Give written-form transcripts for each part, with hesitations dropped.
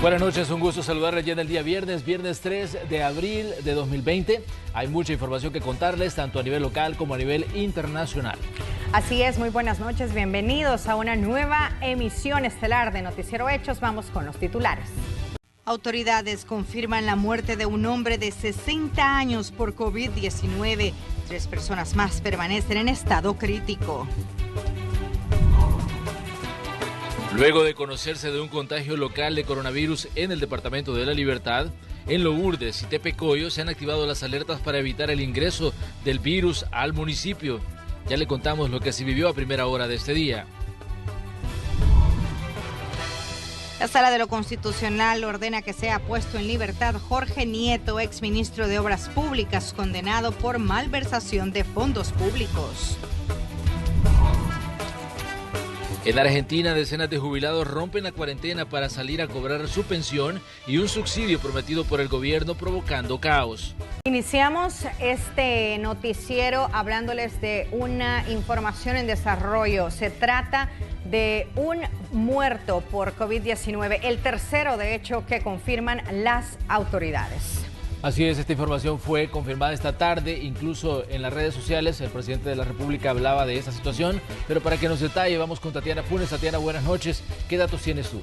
Buenas noches, un gusto saludarles ya en el día viernes 3 de abril de 2020. Hay mucha información que contarles, tanto a nivel local como a nivel internacional. Así es, muy buenas noches, bienvenidos a una nueva emisión estelar de Noticiero Hechos. Vamos con los titulares. Autoridades confirman la muerte de un hombre de 60 años por COVID-19. 3 personas más permanecen en estado crítico. Luego de conocerse de un contagio local de coronavirus en el departamento de La Libertad, en Lourdes y Tepecoyo se han activado las alertas para evitar el ingreso del virus al municipio. Ya le contamos lo que se vivió a primera hora de este día. La Sala de lo Constitucional ordena que sea puesto en libertad Jorge Nieto, exministro de Obras Públicas, condenado por malversación de fondos públicos. En Argentina, decenas de jubilados rompen la cuarentena para salir a cobrar su pensión y un subsidio prometido por el gobierno, provocando caos. Iniciamos este noticiero hablándoles de una información en desarrollo. Se trata de un muerto por COVID-19, el tercero de hecho que confirman las autoridades. Así es, esta información fue confirmada esta tarde, incluso en las redes sociales el presidente de la República hablaba de esta situación, pero para que nos detalle vamos con Tatiana Funes. Tatiana, buenas noches, ¿qué datos tienes tú?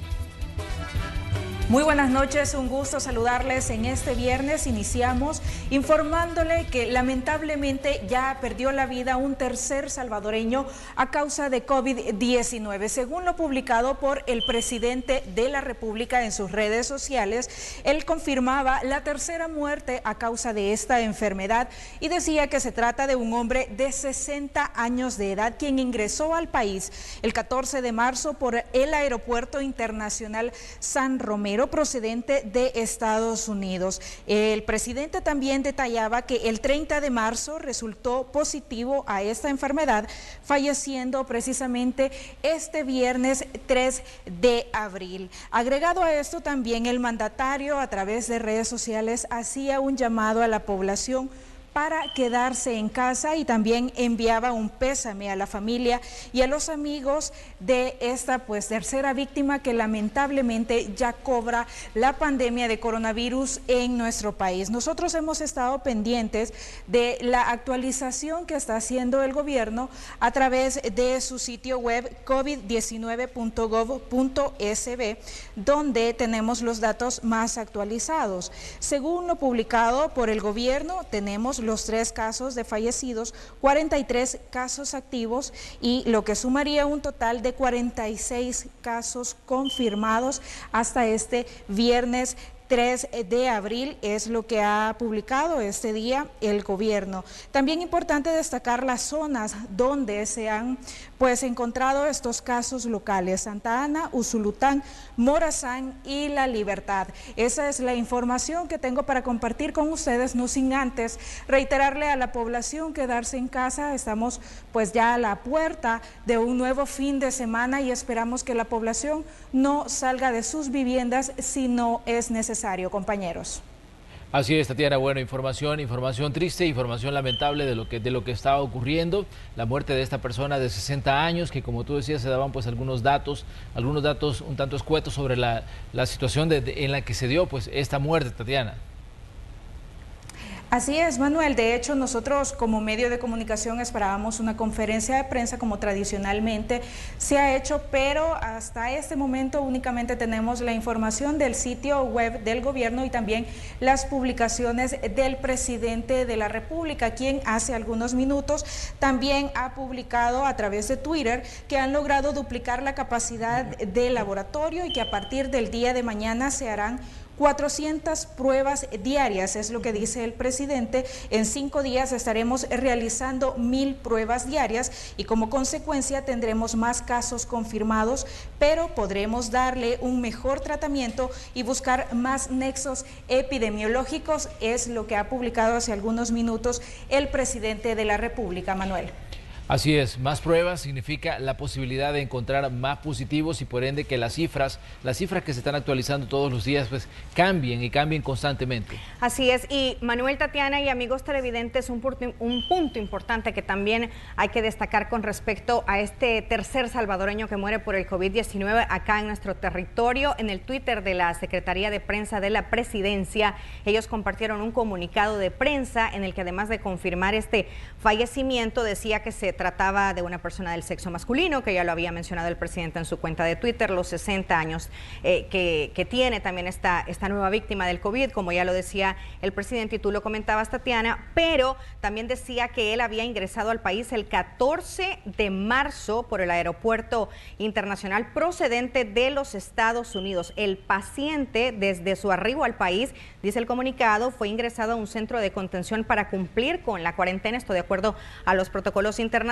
Muy buenas noches, un gusto saludarles en este viernes. Iniciamos informándole que lamentablemente ya perdió la vida un tercer salvadoreño a causa de COVID-19. Según lo publicado por el presidente de la República en sus redes sociales, él confirmaba la tercera muerte a causa de esta enfermedad y decía que se trata de un hombre de 60 años de edad quien ingresó al país el 14 de marzo por el Aeropuerto Internacional San Romero, procedente de Estados Unidos. El presidente también detallaba que el 30 de marzo resultó positivo a esta enfermedad, falleciendo precisamente este viernes 3 de abril. Agregado a esto, también el mandatario a través de redes sociales hacía un llamado a la población para quedarse en casa y también enviaba un pésame a la familia y a los amigos de esta tercera víctima que lamentablemente ya cobra la pandemia de coronavirus en nuestro país. Nosotros hemos estado pendientes de la actualización que está haciendo el gobierno a través de su sitio web covid19.gov.sb, donde tenemos los datos más actualizados. Según lo publicado por el gobierno, tenemos los 3 casos de fallecidos, 43 casos activos y lo que sumaría un total de 46 casos confirmados hasta este viernes 3 de abril, es lo que ha publicado este día el gobierno. También importante destacar las zonas donde se han encontrado estos casos locales: Santa Ana, Usulután, Morazán y La Libertad. Esa es la información que tengo para compartir con ustedes, no sin antes reiterarle a la población quedarse en casa. Estamos ya a la puerta de un nuevo fin de semana y esperamos que la población no salga de sus viviendas si no es necesario, compañeros. Así es, Tatiana, bueno, información triste, información lamentable de lo que estaba ocurriendo, la muerte de esta persona de 60 años, que como tú decías se daban algunos datos un tanto escuetos sobre la situación en la que se dio esta muerte, Tatiana. Así es, Manuel. De hecho, nosotros como medio de comunicación esperábamos una conferencia de prensa como tradicionalmente se ha hecho, pero hasta este momento únicamente tenemos la información del sitio web del gobierno y también las publicaciones del presidente de la República, quien hace algunos minutos también ha publicado a través de Twitter que han logrado duplicar la capacidad del laboratorio y que a partir del día de mañana se harán 400 pruebas diarias, es lo que dice el presidente. En 5 días estaremos realizando 1000 pruebas diarias y como consecuencia tendremos más casos confirmados, pero podremos darle un mejor tratamiento y buscar más nexos epidemiológicos, es lo que ha publicado hace algunos minutos el presidente de la República, Manuel. Así es, más pruebas significa la posibilidad de encontrar más positivos y por ende que las cifras que se están actualizando todos los días pues cambien y cambien constantemente. Así es, y Manuel, Tatiana y amigos televidentes, un punto importante que también hay que destacar con respecto a este tercer salvadoreño que muere por el COVID-19 acá en nuestro territorio. En el Twitter de la Secretaría de Prensa de la Presidencia, ellos compartieron un comunicado de prensa en el que además de confirmar este fallecimiento decía que se trataba de una persona del sexo masculino, que ya lo había mencionado el presidente en su cuenta de Twitter, los 60 años que tiene también esta nueva víctima del COVID, como ya lo decía el presidente y tú lo comentabas, Tatiana, pero también decía que él había ingresado al país el 14 de marzo por el aeropuerto internacional procedente de los Estados Unidos. El paciente, desde su arribo al país, dice el comunicado, fue ingresado a un centro de contención para cumplir con la cuarentena, esto de acuerdo a los protocolos internacionales,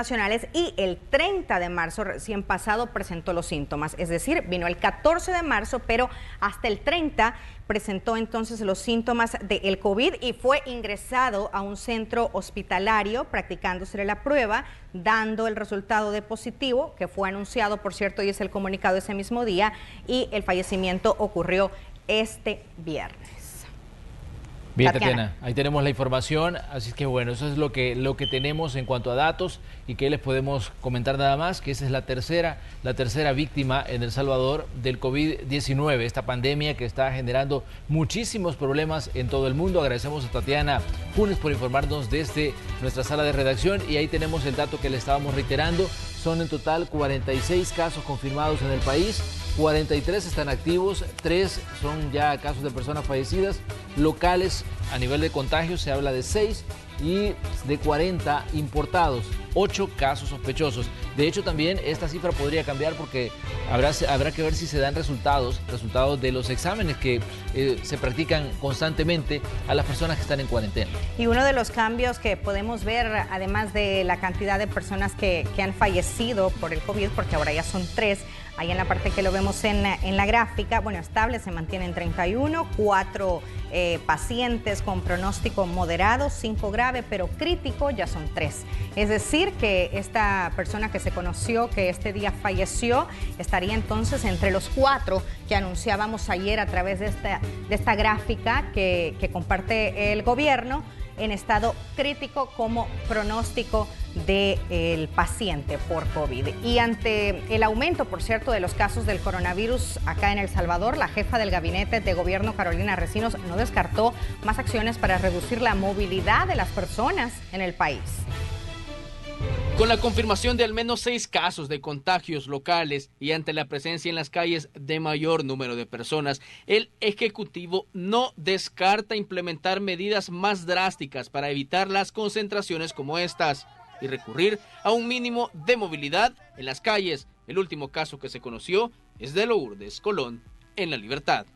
y el 30 de marzo recién pasado presentó los síntomas, es decir, vino el 14 de marzo, pero hasta el 30 presentó entonces los síntomas del COVID y fue ingresado a un centro hospitalario practicándose la prueba, dando el resultado de positivo, que fue anunciado, por cierto, y es el comunicado ese mismo día, y el fallecimiento ocurrió este viernes. Bien, Tatiana, ahí tenemos la información, así que bueno, eso es lo que tenemos en cuanto a datos y que les podemos comentar nada más, que esa es la tercera víctima en El Salvador del COVID-19, esta pandemia que está generando muchísimos problemas en todo el mundo. Agradecemos a Tatiana Funes por informarnos desde nuestra sala de redacción y ahí tenemos el dato que le estábamos reiterando. Son en total 46 casos confirmados en el país, 43 están activos, 3 son ya casos de personas fallecidas. Locales a nivel de contagios se habla de 6 y de 40 importados, 8 casos sospechosos. De hecho, también esta cifra podría cambiar porque habrá que ver si se dan resultados de los exámenes que se practican constantemente a las personas que están en cuarentena. Y uno de los cambios que podemos ver, además de la cantidad de personas que han fallecido por el COVID, porque ahora ya son 3, ahí en la parte que lo vemos en la gráfica, bueno, estable se mantienen 31, 4 pacientes con pronóstico moderado, 5 grave, pero crítico ya son 3. Es decir, que esta persona que se conoció que este día falleció estaría entonces entre los 4 que anunciábamos ayer a través de esta gráfica que comparte el gobierno, en estado crítico como pronóstico del paciente por COVID. Y ante el aumento, por cierto, de los casos del coronavirus acá en El Salvador, la jefa del gabinete de gobierno, Carolina Recinos, no descartó más acciones para reducir la movilidad de las personas en el país. Con la confirmación de al menos 6 casos de contagios locales y ante la presencia en las calles de mayor número de personas, el Ejecutivo no descarta implementar medidas más drásticas para evitar las concentraciones como estas y recurrir a un mínimo de movilidad en las calles. El último caso que se conoció es de Lourdes Colón, en La Libertad.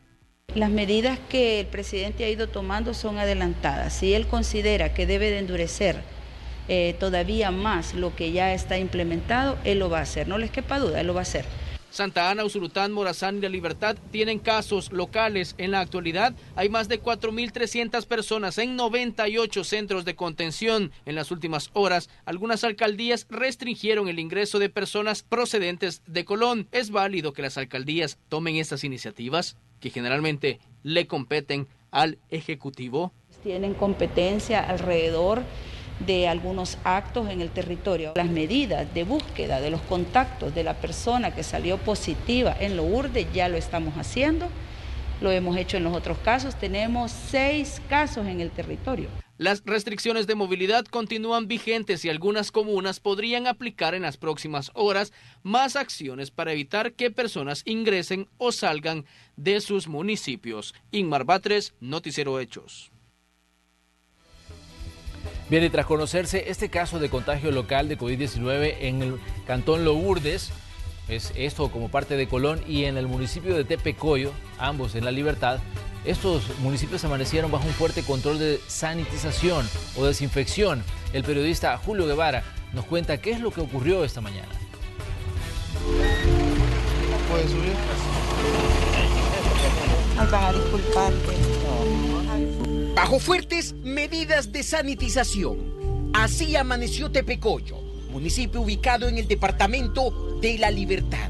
Las medidas que el presidente ha ido tomando son adelantadas. Si él considera que debe de endurecer todavía más lo que ya está implementado, él lo va a hacer, no les quepa duda, él lo va a hacer. Santa Ana, Usulután, Morazán y La Libertad tienen casos locales. En la actualidad hay más de 4.300 personas en 98 centros de contención. En las últimas horas, algunas alcaldías restringieron el ingreso de personas procedentes de Colón. ¿Es válido que las alcaldías tomen estas iniciativas que generalmente le competen al Ejecutivo? Tienen competencia alrededor de algunos actos en el territorio. Las medidas de búsqueda de los contactos de la persona que salió positiva en Lourdes ya lo estamos haciendo, lo hemos hecho en los otros casos, tenemos 6 casos en el territorio. Las restricciones de movilidad continúan vigentes y algunas comunas podrían aplicar en las próximas horas más acciones para evitar que personas ingresen o salgan de sus municipios. Inmar Batres, Noticiero Hechos. Bien, y tras conocerse este caso de contagio local de COVID-19 en el cantón Lourdes, es esto como parte de Colón, y en el municipio de Tepecoyo, ambos en La Libertad, estos municipios amanecieron bajo un fuerte control de sanitización o desinfección. El periodista Julio Guevara nos cuenta qué es lo que ocurrió esta mañana. ¿Puedes subir? Nos van a disculpar. Bajo fuertes medidas de sanitización, así amaneció Tepecoyo, municipio ubicado en el departamento de La Libertad.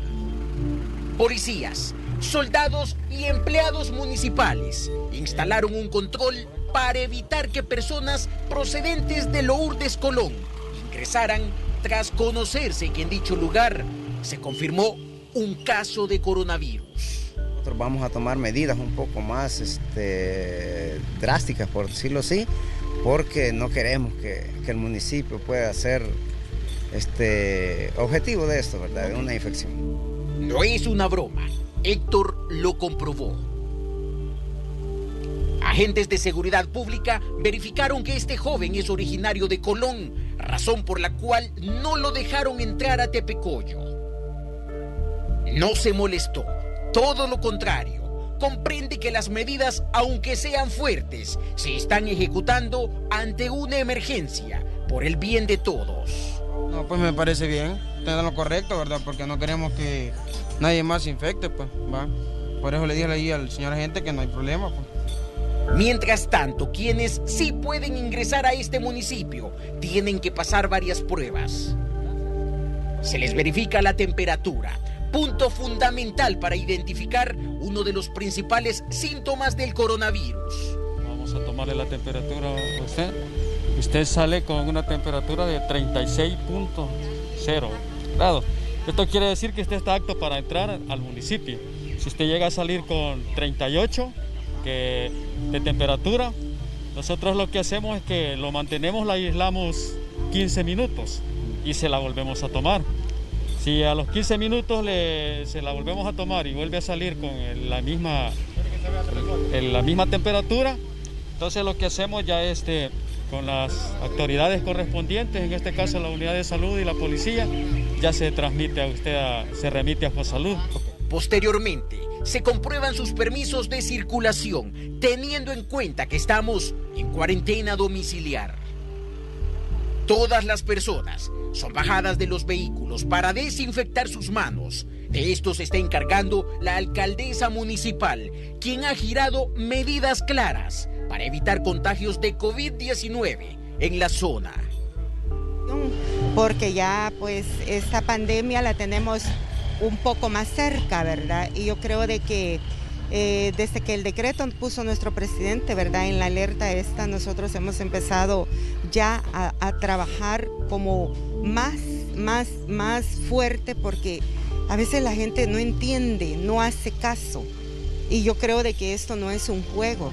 Policías, soldados y empleados municipales instalaron un control para evitar que personas procedentes de Lourdes, Colón, ingresaran tras conocerse que en dicho lugar se confirmó un caso de coronavirus. Nosotros vamos a tomar medidas un poco más drásticas, por decirlo así, porque no queremos que el municipio pueda ser objetivo de esto, ¿verdad? De una infección. No es una broma, Héctor lo comprobó. Agentes de seguridad pública verificaron que este joven es originario de Colón, razón por la cual no lo dejaron entrar a Tepecoyo. No se molestó, todo lo contrario, comprende que las medidas, aunque sean fuertes, se están ejecutando ante una emergencia, por el bien de todos. No, pues me parece bien, está lo correcto, ¿verdad? Porque no queremos que nadie más se infecte, pues, va. Por eso le dije ahí al señor agente que no hay problema, pues. Mientras tanto, quienes sí pueden ingresar a este municipio tienen que pasar varias pruebas. Se les verifica la temperatura, punto fundamental para identificar uno de los principales síntomas del coronavirus. Vamos a tomarle la temperatura a usted. Usted sale con una temperatura de 36.0 grados. Esto quiere decir que usted está apto para entrar al municipio. Si usted llega a salir con 38 de temperatura, nosotros lo que hacemos es que lo mantenemos, la aislamos 15 minutos y se la volvemos a tomar. Si a los 15 minutos se la volvemos a tomar y vuelve a salir con la misma temperatura, entonces lo que hacemos ya es con las autoridades correspondientes, en este caso la unidad de salud y la policía, ya se transmite a usted, se remite a Fosalud. Posteriormente, se comprueban sus permisos de circulación, teniendo en cuenta que estamos en cuarentena domiciliar. Todas las personas son bajadas de los vehículos para desinfectar sus manos. De esto se está encargando la alcaldesa municipal, quien ha girado medidas claras para evitar contagios de COVID-19 en la zona. Porque ya pues esta pandemia la tenemos un poco más cerca, ¿verdad? Y yo creo de que desde que el decreto puso nuestro presidente, ¿verdad? En la alerta esta, nosotros hemos empezado ya a trabajar como más fuerte, porque a veces la gente no entiende, no hace caso. Y yo creo de que esto no es un juego.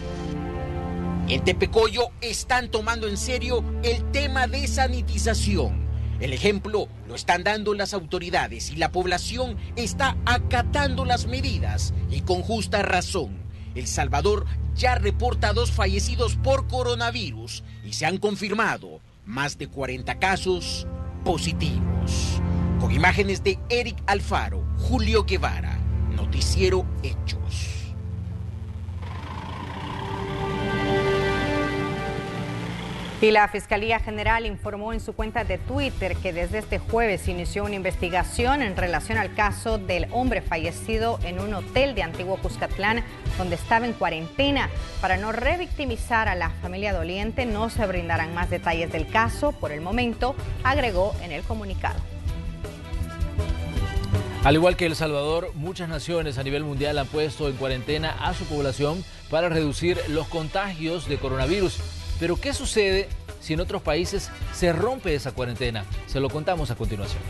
En Tepecoyo están tomando en serio el tema de sanitización. El ejemplo lo están dando las autoridades y la población está acatando las medidas, y con justa razón. El Salvador ya reporta 2 fallecidos por coronavirus y se han confirmado más de 40 casos positivos. Con imágenes de Eric Alfaro, Julio Guevara, Noticiero Hechos. Y la Fiscalía General informó en su cuenta de Twitter que desde este jueves inició una investigación en relación al caso del hombre fallecido en un hotel de Antiguo Cuscatlán, donde estaba en cuarentena. Para no revictimizar a la familia doliente, no se brindarán más detalles del caso por el momento, agregó en el comunicado. Al igual que El Salvador, muchas naciones a nivel mundial han puesto en cuarentena a su población para reducir los contagios de coronavirus. Pero ¿qué sucede si en otros países se rompe esa cuarentena? Se lo contamos a continuación.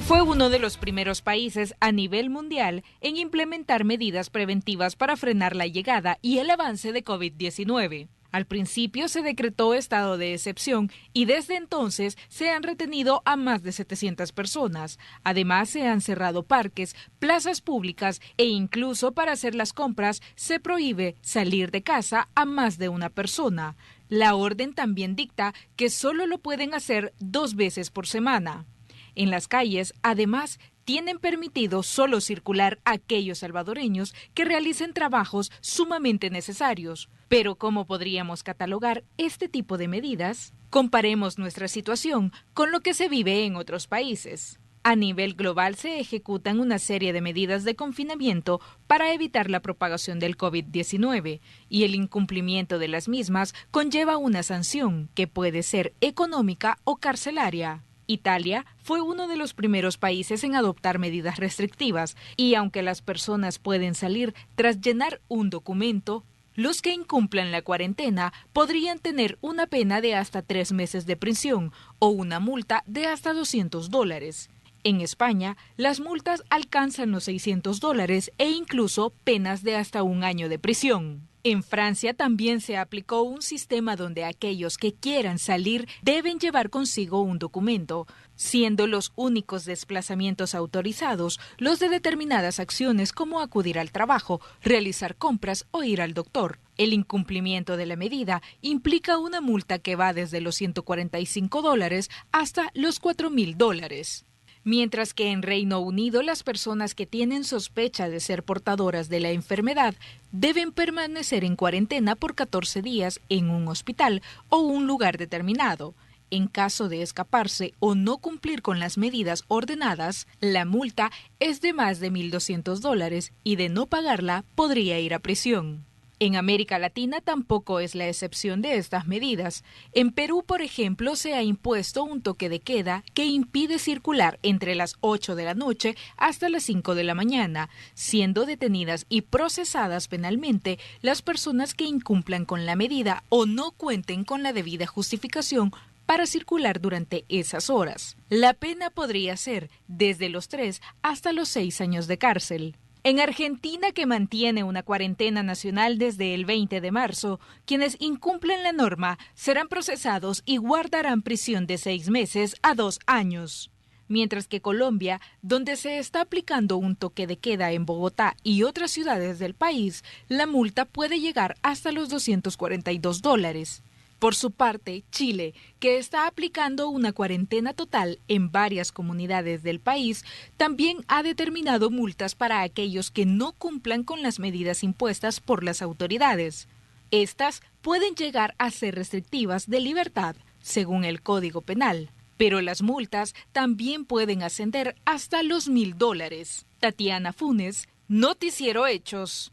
Fue uno de los primeros países a nivel mundial en implementar medidas preventivas para frenar la llegada y el avance de COVID-19. Al principio se decretó estado de excepción y desde entonces se han retenido a más de 700 personas. Además, se han cerrado parques, plazas públicas e incluso para hacer las compras se prohíbe salir de casa a más de una persona. La orden también dicta que solo lo pueden hacer 2 veces por semana. En las calles, además, tienen permitido solo circular aquellos salvadoreños que realicen trabajos sumamente necesarios. Pero ¿cómo podríamos catalogar este tipo de medidas? Comparemos nuestra situación con lo que se vive en otros países. A nivel global se ejecutan una serie de medidas de confinamiento para evitar la propagación del COVID-19 y el incumplimiento de las mismas conlleva una sanción que puede ser económica o carcelaria. Italia fue uno de los primeros países en adoptar medidas restrictivas y aunque las personas pueden salir tras llenar un documento, los que incumplan la cuarentena podrían tener una pena de hasta 3 meses de prisión o una multa de hasta $200. En España, las multas alcanzan los $600 e incluso penas de hasta 1 año de prisión. En Francia también se aplicó un sistema donde aquellos que quieran salir deben llevar consigo un documento, siendo los únicos desplazamientos autorizados los de determinadas acciones como acudir al trabajo, realizar compras o ir al doctor. El incumplimiento de la medida implica una multa que va desde los $145 hasta los $4.000. Mientras que en Reino Unido las personas que tienen sospecha de ser portadoras de la enfermedad deben permanecer en cuarentena por 14 días en un hospital o un lugar determinado. En caso de escaparse o no cumplir con las medidas ordenadas, la multa es de más de $1.200 y de no pagarla podría ir a prisión. En América Latina tampoco es la excepción de estas medidas. En Perú, por ejemplo, se ha impuesto un toque de queda que impide circular entre las 8 de la noche hasta las 5 de la mañana, siendo detenidas y procesadas penalmente las personas que incumplan con la medida o no cuenten con la debida justificación para circular durante esas horas. La pena podría ser desde los 3 hasta los 6 años de cárcel. En Argentina, que mantiene una cuarentena nacional desde el 20 de marzo, quienes incumplen la norma serán procesados y guardarán prisión de 6 meses a 2 años. Mientras que Colombia, donde se está aplicando un toque de queda en Bogotá y otras ciudades del país, la multa puede llegar hasta los $242. Por su parte, Chile, que está aplicando una cuarentena total en varias comunidades del país, también ha determinado multas para aquellos que no cumplan con las medidas impuestas por las autoridades. Estas pueden llegar a ser restrictivas de libertad, según el Código Penal, pero las multas también pueden ascender hasta los $1.000. Tatiana Funes, Noticiero Hechos.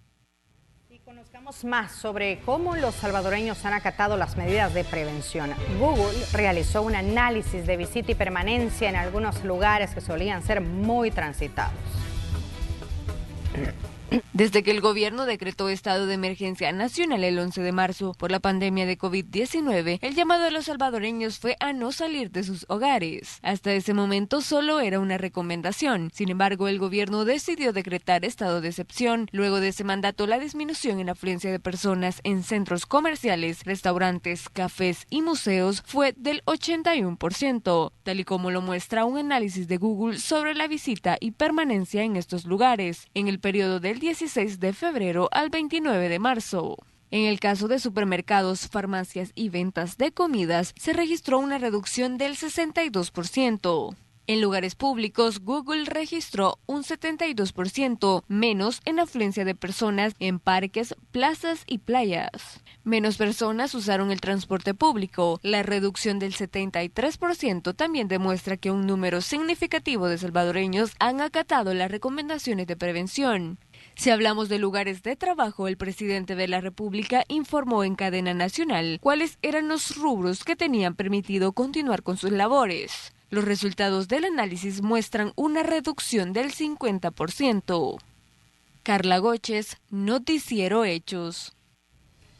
Conozcamos más sobre cómo los salvadoreños han acatado las medidas de prevención. Google realizó un análisis de visita y permanencia en algunos lugares que solían ser muy transitados. Desde que el gobierno decretó estado de emergencia nacional el 11 de marzo por la pandemia de COVID-19, el llamado a los salvadoreños fue a no salir de sus hogares. Hasta ese momento solo era una recomendación. Sin embargo, el gobierno decidió decretar estado de excepción. Luego de ese mandato, la disminución en la afluencia de personas en centros comerciales, restaurantes, cafés y museos fue del 81%, tal y como lo muestra un análisis de Google sobre la visita y permanencia en estos lugares en el periodo del 16 de febrero al 29 de marzo. En el caso de supermercados, farmacias y ventas de comidas, se registró una reducción del 62%. En lugares públicos, Google registró un 72% menos en afluencia de personas en parques, plazas y playas. Menos personas usaron el transporte público. La reducción del 73% también demuestra que un número significativo de salvadoreños han acatado las recomendaciones de prevención. Si hablamos de lugares de trabajo, el presidente de la República informó en cadena nacional cuáles eran los rubros que tenían permitido continuar con sus labores. Los resultados del análisis muestran una reducción del 50%. Carla Goches, Noticiero Hechos.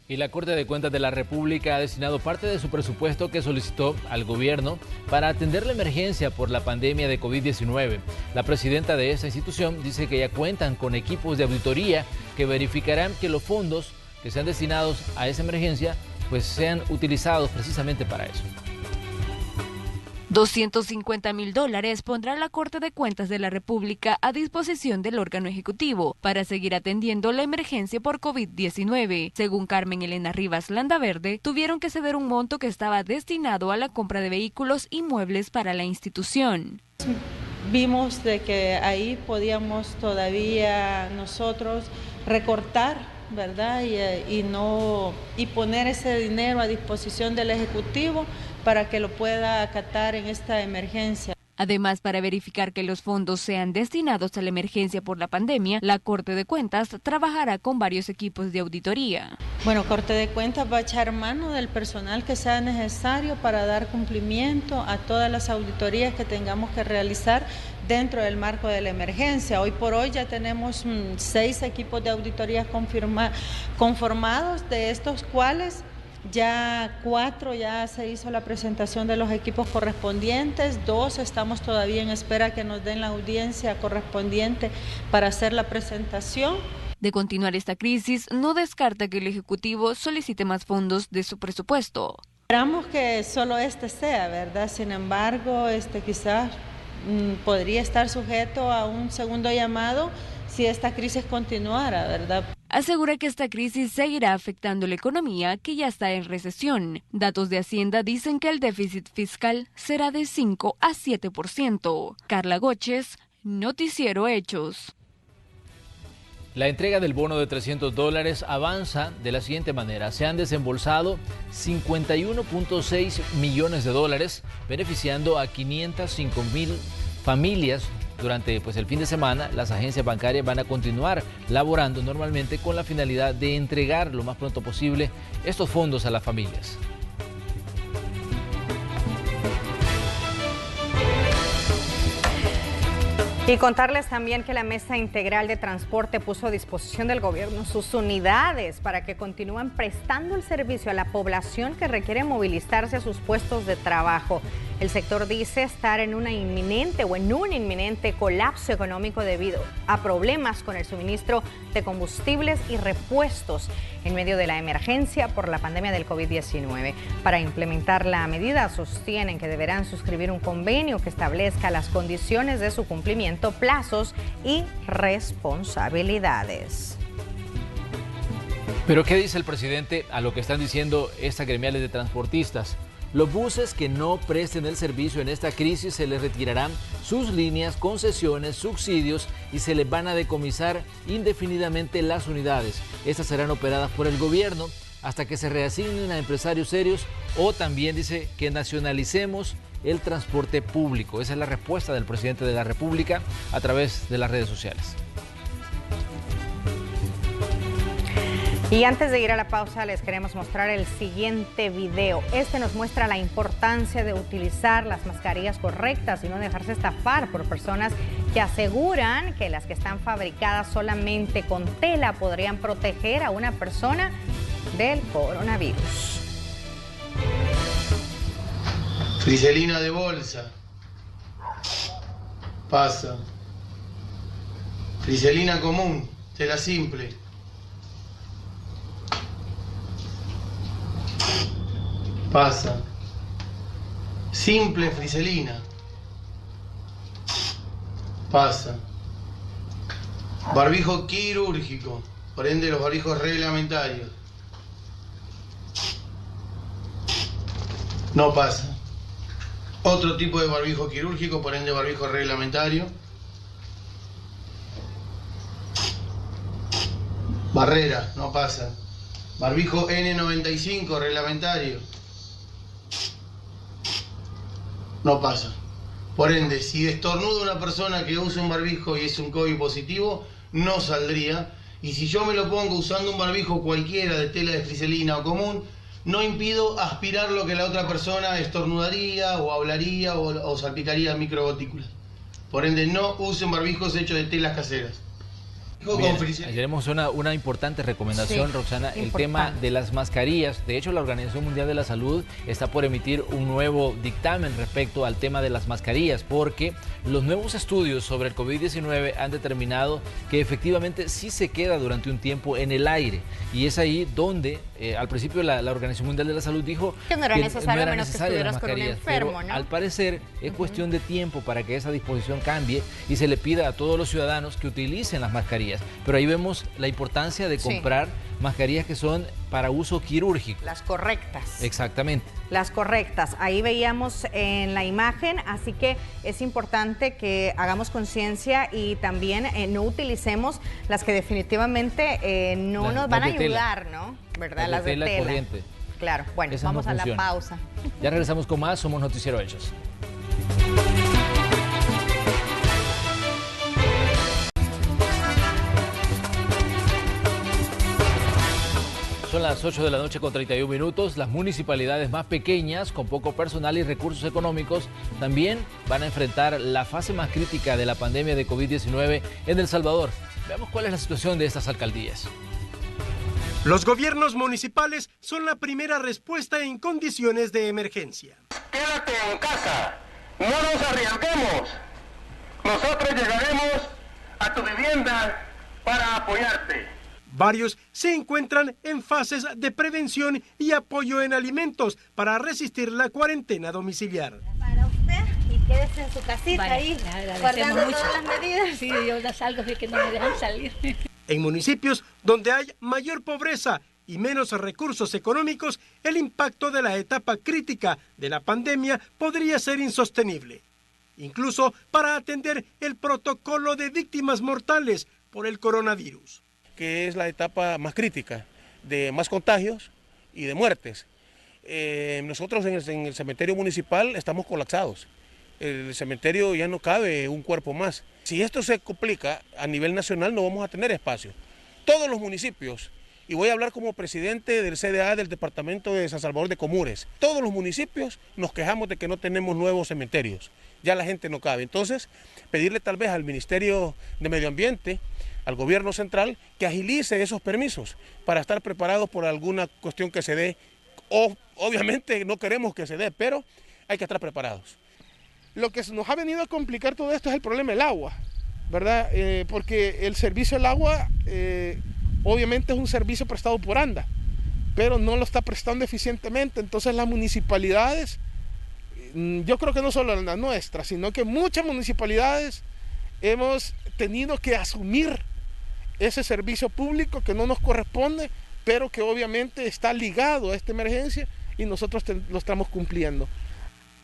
Y la Corte de Cuentas de la República ha destinado parte de su presupuesto que solicitó al gobierno para atender la emergencia por la pandemia de COVID-19. La presidenta de esta institución dice que ya cuentan con equipos de auditoría que verificarán que los fondos que sean destinados a esa emergencia pues sean utilizados precisamente para eso. $250.000 pondrá la Corte de Cuentas de la República a disposición del órgano ejecutivo para seguir atendiendo la emergencia por COVID-19. Según Carmen Elena Rivas Landaverde, tuvieron que ceder un monto que estaba destinado a la compra de vehículos y muebles para la institución. Vimos de que ahí podíamos todavía nosotros recortar, ¿verdad? Y poner ese dinero a disposición del Ejecutivo para que lo pueda acatar en esta emergencia. Además, para verificar que los fondos sean destinados a la emergencia por la pandemia, la Corte de Cuentas trabajará con varios equipos de auditoría. Bueno, Corte de Cuentas va a echar mano del personal que sea necesario para dar cumplimiento a todas las auditorías que tengamos que realizar dentro del marco de la emergencia. Hoy por hoy ya tenemos 6 equipos de auditorías conformados, de estos cuales ya 4 ya se hizo la presentación de los equipos correspondientes, 2 estamos todavía en espera que nos den la audiencia correspondiente para hacer la presentación. De continuar esta crisis, no descarta que el Ejecutivo solicite más fondos de su presupuesto. Esperamos que solo sea, ¿verdad? Sin embargo, quizás podría estar sujeto a un segundo llamado si esta crisis continuara, ¿verdad? Asegura que esta crisis seguirá afectando la economía, que ya está en recesión. Datos de Hacienda dicen que el déficit fiscal será de 5 a 7%. Carla Goches, Noticiero Hechos. La entrega del bono de $300 avanza de la siguiente manera. Se han desembolsado $51.6 millones, beneficiando a 505,000 familias. Durante el fin de semana, las agencias bancarias van a continuar laborando normalmente con la finalidad de entregar lo más pronto posible estos fondos a las familias. Y contarles también que la Mesa Integral de Transporte puso a disposición del gobierno sus unidades para que continúen prestando el servicio a la población que requiere movilizarse a sus puestos de trabajo. El sector dice estar en un inminente colapso económico debido a problemas con el suministro de combustibles y repuestos en medio de la emergencia por la pandemia del COVID-19. Para implementar la medida, sostienen que deberán suscribir un convenio que establezca las condiciones de su cumplimiento, plazos y responsabilidades. ¿Pero qué dice el presidente a lo que están diciendo estas gremiales de transportistas? Los buses que no presten el servicio en esta crisis se les retirarán sus líneas, concesiones, subsidios y se les van a decomisar indefinidamente las unidades. Estas serán operadas por el gobierno hasta que se reasignen a empresarios serios, o también dice que nacionalicemos el transporte público. Esa es la respuesta del presidente de la República a través de las redes sociales. Y antes de ir a la pausa, les queremos mostrar el siguiente video. Este nos muestra la importancia de utilizar las mascarillas correctas y no dejarse estafar por personas que aseguran que las que están fabricadas solamente con tela podrían proteger a una persona del coronavirus. Friselina de bolsa. Pasa. Friselina común, tela simple. Pasa. Simple friselina. Pasa. Barbijo quirúrgico, por ende los barbijos reglamentarios. No pasa. Otro tipo de barbijo quirúrgico, por ende barbijo reglamentario. Barrera, no pasa. Barbijo N95 reglamentario. No pasa. Por ende, si estornuda una persona que usa un barbijo y es un COVID positivo, no saldría. Y si yo me lo pongo usando un barbijo cualquiera de tela de friselina o común, no impido aspirar lo que la otra persona estornudaría o hablaría o salpicaría microgotículas. Por ende, no usen barbijos hechos de telas caseras. Bien, ayer tenemos una importante recomendación, sí, Roxana, el tema de las mascarillas. De hecho, la Organización Mundial de la Salud está por emitir un nuevo dictamen respecto al tema de las mascarillas, porque los nuevos estudios sobre el COVID-19 han determinado que efectivamente sí se queda durante un tiempo en el aire. Y es ahí donde, al principio, la Organización Mundial de la Salud dijo que no era necesario, menos que estuvieras con un enfermo, pero, ¿no? Al parecer es cuestión de tiempo para que esa disposición cambie y se le pida a todos los ciudadanos que utilicen las mascarillas. Pero ahí vemos la importancia de comprar mascarillas que son para uso quirúrgico. Las correctas. Exactamente. Las correctas. Ahí veíamos en la imagen, así que es importante que hagamos conciencia y también no utilicemos las que definitivamente no nos van a ayudar, ¿no? ¿Verdad? Las de tela. Corriente. Claro. Bueno, vamos a la pausa. Ya regresamos con más. Somos Noticiero Hechos. Son las 8 de la noche con 31 minutos. Las municipalidades más pequeñas, con poco personal y recursos económicos, también van a enfrentar la fase más crítica de la pandemia de COVID-19 en El Salvador. Veamos cuál es la situación de estas alcaldías. Los gobiernos municipales son la primera respuesta en condiciones de emergencia. Quédate en casa, no nos arriesguemos. Nosotros llegaremos a tu vivienda para apoyarte. Varios se encuentran en fases de prevención y apoyo en alimentos para resistir la cuarentena domiciliar. Para usted y quédese en su casita ahí, guardando mucho. todas las medidas. Sí, yo no salgo, es que no me dejan salir. En municipios donde hay mayor pobreza y menos recursos económicos, el impacto de la etapa crítica de la pandemia podría ser insostenible, incluso para atender el protocolo de víctimas mortales por el coronavirus. Que es la etapa más crítica, de más contagios y de muertes. Nosotros en el cementerio municipal estamos colapsados. El cementerio ya no cabe un cuerpo más. Si esto se complica a nivel nacional no vamos a tener espacio. Todos los municipios, y voy a hablar como presidente del CDA del departamento de San Salvador de Comures, todos los municipios nos quejamos de que no tenemos nuevos cementerios. Ya la gente no cabe. Entonces, pedirle tal vez al Ministerio de Medio Ambiente, al gobierno central, que agilice esos permisos para estar preparados por alguna cuestión que se dé. Obviamente no queremos que se dé, pero hay que estar preparados. Lo que nos ha venido a complicar todo esto es el problema del agua, ¿verdad? Porque el servicio del agua obviamente es un servicio prestado por ANDA, pero no lo está prestando eficientemente. Entonces las municipalidades, yo creo que no solo la nuestra, sino que muchas municipalidades hemos tenido que asumir ese servicio público que no nos corresponde, pero que obviamente está ligado a esta emergencia y nosotros lo estamos cumpliendo.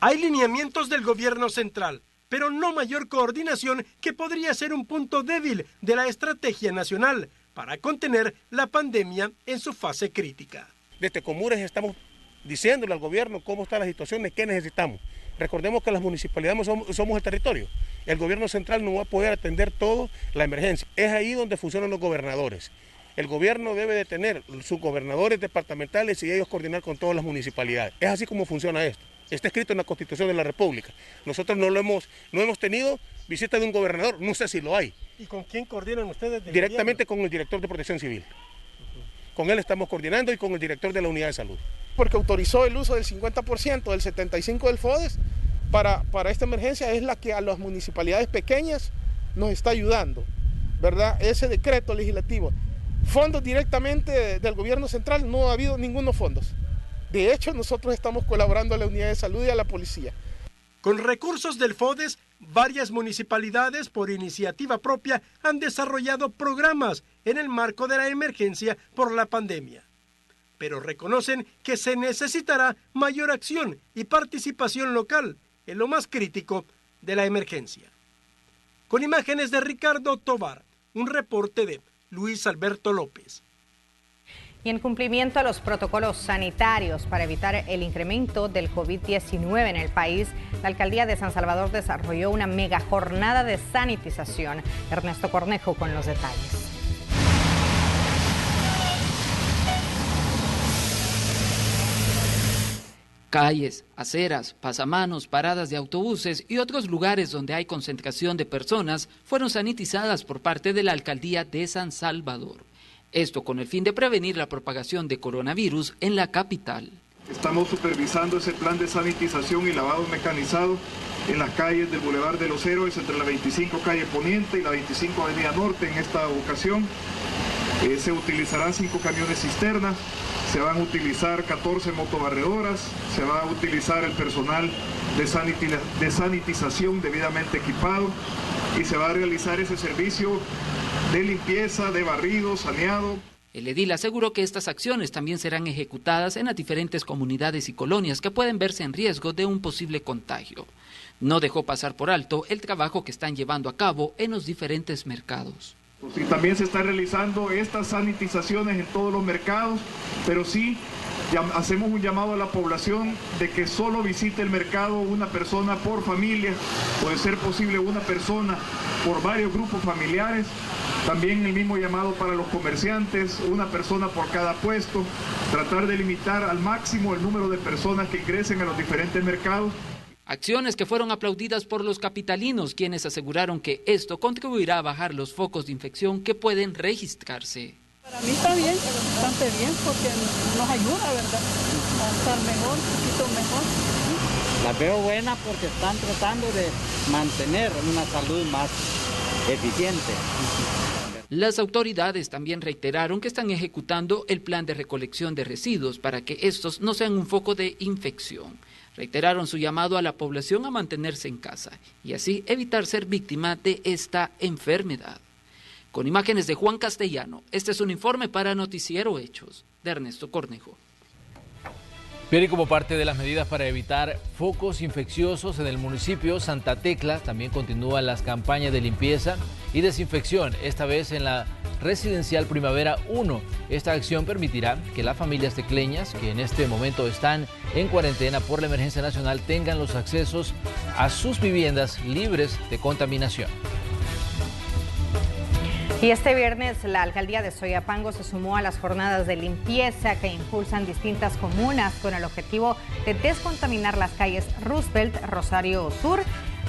Hay lineamientos del gobierno central, pero no mayor coordinación, que podría ser un punto débil de la estrategia nacional para contener la pandemia en su fase crítica. Desde Comures estamos diciéndole al gobierno cómo está la situación, de qué necesitamos. Recordemos que las municipalidades somos el territorio. El gobierno central no va a poder atender toda la emergencia. Es ahí donde funcionan los gobernadores. El gobierno debe de tener sus gobernadores departamentales y ellos coordinar con todas las municipalidades. Es así como funciona esto. Está escrito en la Constitución de la República. Nosotros no hemos tenido visita de un gobernador, no sé si lo hay. ¿Y con quién coordinan ustedes? Directamente con el director de Protección Civil. Con él estamos coordinando y con el director de la Unidad de Salud. Porque autorizó el uso del 50%, del 75% del FODES para esta emergencia, es la que a las municipalidades pequeñas nos está ayudando, ¿verdad? Ese decreto legislativo. Fondos directamente del gobierno central, no ha habido ningunos fondos. De hecho, nosotros estamos colaborando a la Unidad de Salud y a la policía. Con recursos del FODES, varias municipalidades por iniciativa propia han desarrollado programas en el marco de la emergencia por la pandemia. Pero reconocen que se necesitará mayor acción y participación local en lo más crítico de la emergencia. Con imágenes de Ricardo Tovar, un reporte de Luis Alberto López. Y en cumplimiento a los protocolos sanitarios para evitar el incremento del COVID-19 en el país, la Alcaldía de San Salvador desarrolló una mega jornada de sanitización. Ernesto Cornejo con los detalles. Calles, aceras, pasamanos, paradas de autobuses y otros lugares donde hay concentración de personas fueron sanitizadas por parte de la Alcaldía de San Salvador. Esto con el fin de prevenir la propagación de coronavirus en la capital. Estamos supervisando ese plan de sanitización y lavado mecanizado en las calles del Boulevard de los Héroes, entre la 25 calle Poniente y la 25 Avenida Norte en esta ocasión. Se utilizarán 5 camiones cisternas, se van a utilizar 14 motobarredoras, se va a utilizar el personal de sanitización debidamente equipado y se va a realizar ese servicio de limpieza, de barrido, saneado. El edil aseguró que estas acciones también serán ejecutadas en las diferentes comunidades y colonias que pueden verse en riesgo de un posible contagio. No dejó pasar por alto el trabajo que están llevando a cabo en los diferentes mercados. Y también se está realizando estas sanitizaciones en todos los mercados, pero sí hacemos un llamado a la población de que solo visite el mercado una persona por familia, puede ser posible una persona por varios grupos familiares, También el mismo llamado para los comerciantes, una persona por cada puesto, tratar de limitar al máximo el número de personas que ingresen a los diferentes mercados. Acciones que fueron aplaudidas por los capitalinos, quienes aseguraron que esto contribuirá a bajar los focos de infección que pueden registrarse. Para mí está bien, bastante bien, porque nos ayuda, ¿verdad?, a estar mejor, un poquito mejor. La veo buena porque están tratando de mantener una salud más eficiente. Las autoridades también reiteraron que están ejecutando el plan de recolección de residuos para que estos no sean un foco de infección. Reiteraron su llamado a la población a mantenerse en casa y así evitar ser víctima de esta enfermedad. Con imágenes de Juan Castellano, este es un informe para Noticiero Hechos de Ernesto Cornejo. Bien, y como parte de las medidas para evitar focos infecciosos en el municipio Santa Tecla, también continúan las campañas de limpieza y desinfección, esta vez en la Residencial Primavera 1. Esta acción permitirá que las familias tecleñas que en este momento están en cuarentena por la emergencia nacional tengan los accesos a sus viviendas libres de contaminación. Y este viernes la alcaldía de Soyapango se sumó a las jornadas de limpieza que impulsan distintas comunas con el objetivo de descontaminar las calles Roosevelt, Rosario Sur,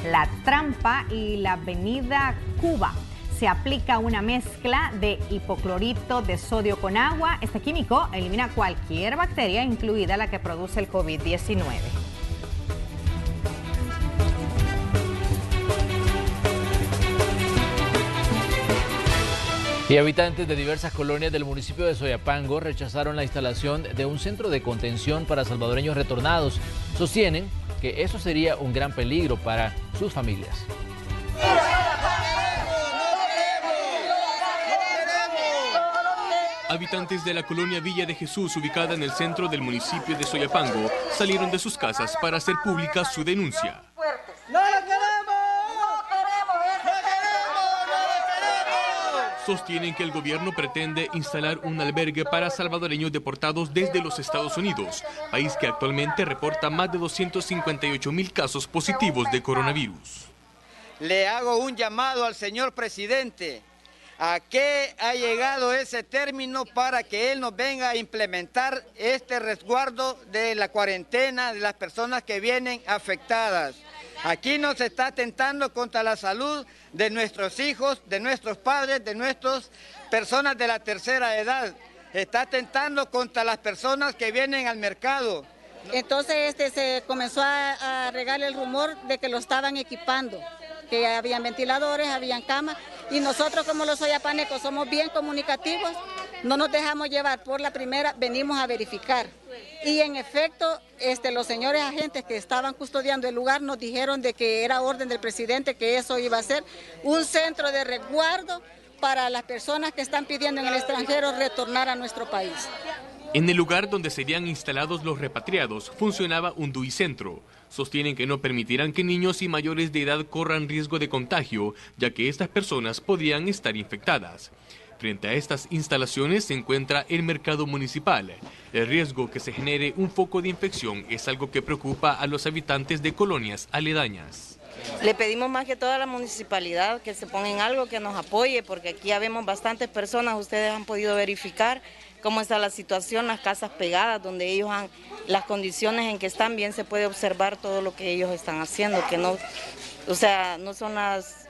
La Trampa y la avenida Cuba. Se aplica una mezcla de hipoclorito de sodio con agua. Este químico elimina cualquier bacteria, incluida la que produce el COVID-19. Y habitantes de diversas colonias del municipio de Soyapango rechazaron la instalación de un centro de contención para salvadoreños retornados. Sostienen que eso sería un gran peligro para sus familias. Habitantes de la colonia Villa de Jesús, ubicada en el centro del municipio de Soyapango, salieron de sus casas para hacer pública su denuncia. Sostienen que el gobierno pretende instalar un albergue para salvadoreños deportados desde los Estados Unidos, país que actualmente reporta más de 258,000 casos positivos de coronavirus. Le hago un llamado al señor presidente. ¿A qué ha llegado ese término para que él nos venga a implementar este resguardo de la cuarentena de las personas que vienen afectadas? Aquí nos está atentando contra la salud de nuestros hijos, de nuestros padres, de nuestras personas de la tercera edad. Está atentando contra las personas que vienen al mercado. Entonces se comenzó a regar el rumor de que lo estaban equipando, que habían ventiladores, habían camas, y nosotros como los soyapanecos somos bien comunicativos, no nos dejamos llevar por la primera, venimos a verificar. Y en efecto, los señores agentes que estaban custodiando el lugar nos dijeron de que era orden del presidente que eso iba a ser un centro de resguardo para las personas que están pidiendo en el extranjero retornar a nuestro país. En el lugar donde serían instalados los repatriados funcionaba un DUI-centro. Sostienen que no permitirán que niños y mayores de edad corran riesgo de contagio, ya que estas personas podrían estar infectadas. Frente a estas instalaciones se encuentra el mercado municipal. El riesgo que se genere un foco de infección es algo que preocupa a los habitantes de colonias aledañas. Le pedimos más que todo a la municipalidad que se ponga en algo que nos apoye, porque aquí ya vemos bastantes personas, ustedes han podido verificar cómo está la situación, las casas pegadas, donde ellos las condiciones en que están, bien se puede observar todo lo que ellos están haciendo, que no, no son las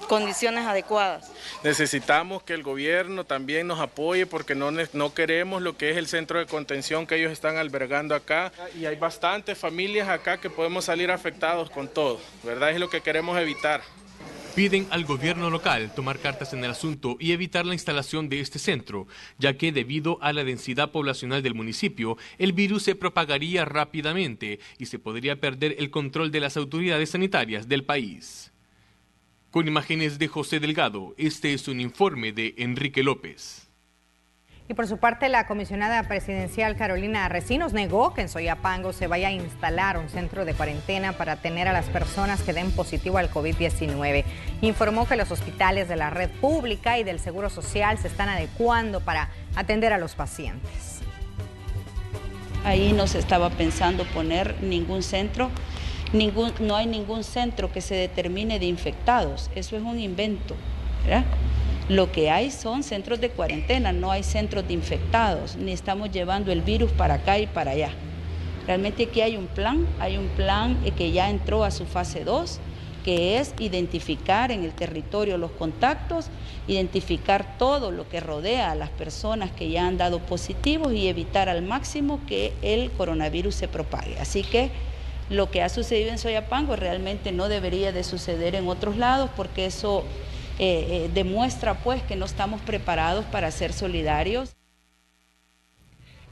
condiciones adecuadas. Necesitamos que el gobierno también nos apoye porque no queremos lo que es el centro de contención que ellos están albergando acá, y hay bastantes familias acá que podemos salir afectados con todo, ¿verdad? Es lo que queremos evitar. Piden al gobierno local tomar cartas en el asunto y evitar la instalación de este centro, ya que debido a la densidad poblacional del municipio, el virus se propagaría rápidamente y se podría perder el control de las autoridades sanitarias del país. Con imágenes de José Delgado, este es un informe de Enrique López. Y por su parte, la comisionada presidencial Carolina Recinos negó que en Soyapango se vaya a instalar un centro de cuarentena para atender a las personas que den positivo al COVID-19. Informó que los hospitales de la red pública y del Seguro Social se están adecuando para atender a los pacientes. Ahí no se estaba pensando poner ningún centro, no hay ningún centro que se determine de infectados, eso es un invento, ¿verdad? Lo que hay son centros de cuarentena, no hay centros de infectados, ni estamos llevando el virus para acá y para allá. Realmente aquí hay un plan que ya entró a su fase 2, que es identificar en el territorio los contactos, identificar todo lo que rodea a las personas que ya han dado positivos y evitar al máximo que el coronavirus se propague. Así que lo que ha sucedido en Soyapango realmente no debería de suceder en otros lados, porque eso demuestra pues que no estamos preparados para ser solidarios.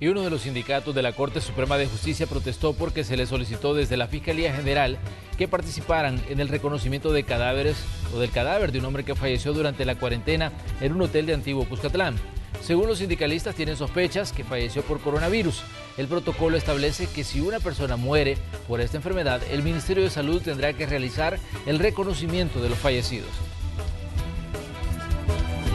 Y uno de los sindicatos de la Corte Suprema de Justicia protestó porque se le solicitó desde la Fiscalía General que participaran en el reconocimiento de cadáveres o del cadáver de un hombre que falleció durante la cuarentena en un hotel de Antiguo Cuscatlán. Según los sindicalistas, tienen sospechas que falleció por coronavirus. El protocolo establece que si una persona muere por esta enfermedad, el Ministerio de Salud tendrá que realizar el reconocimiento de los fallecidos.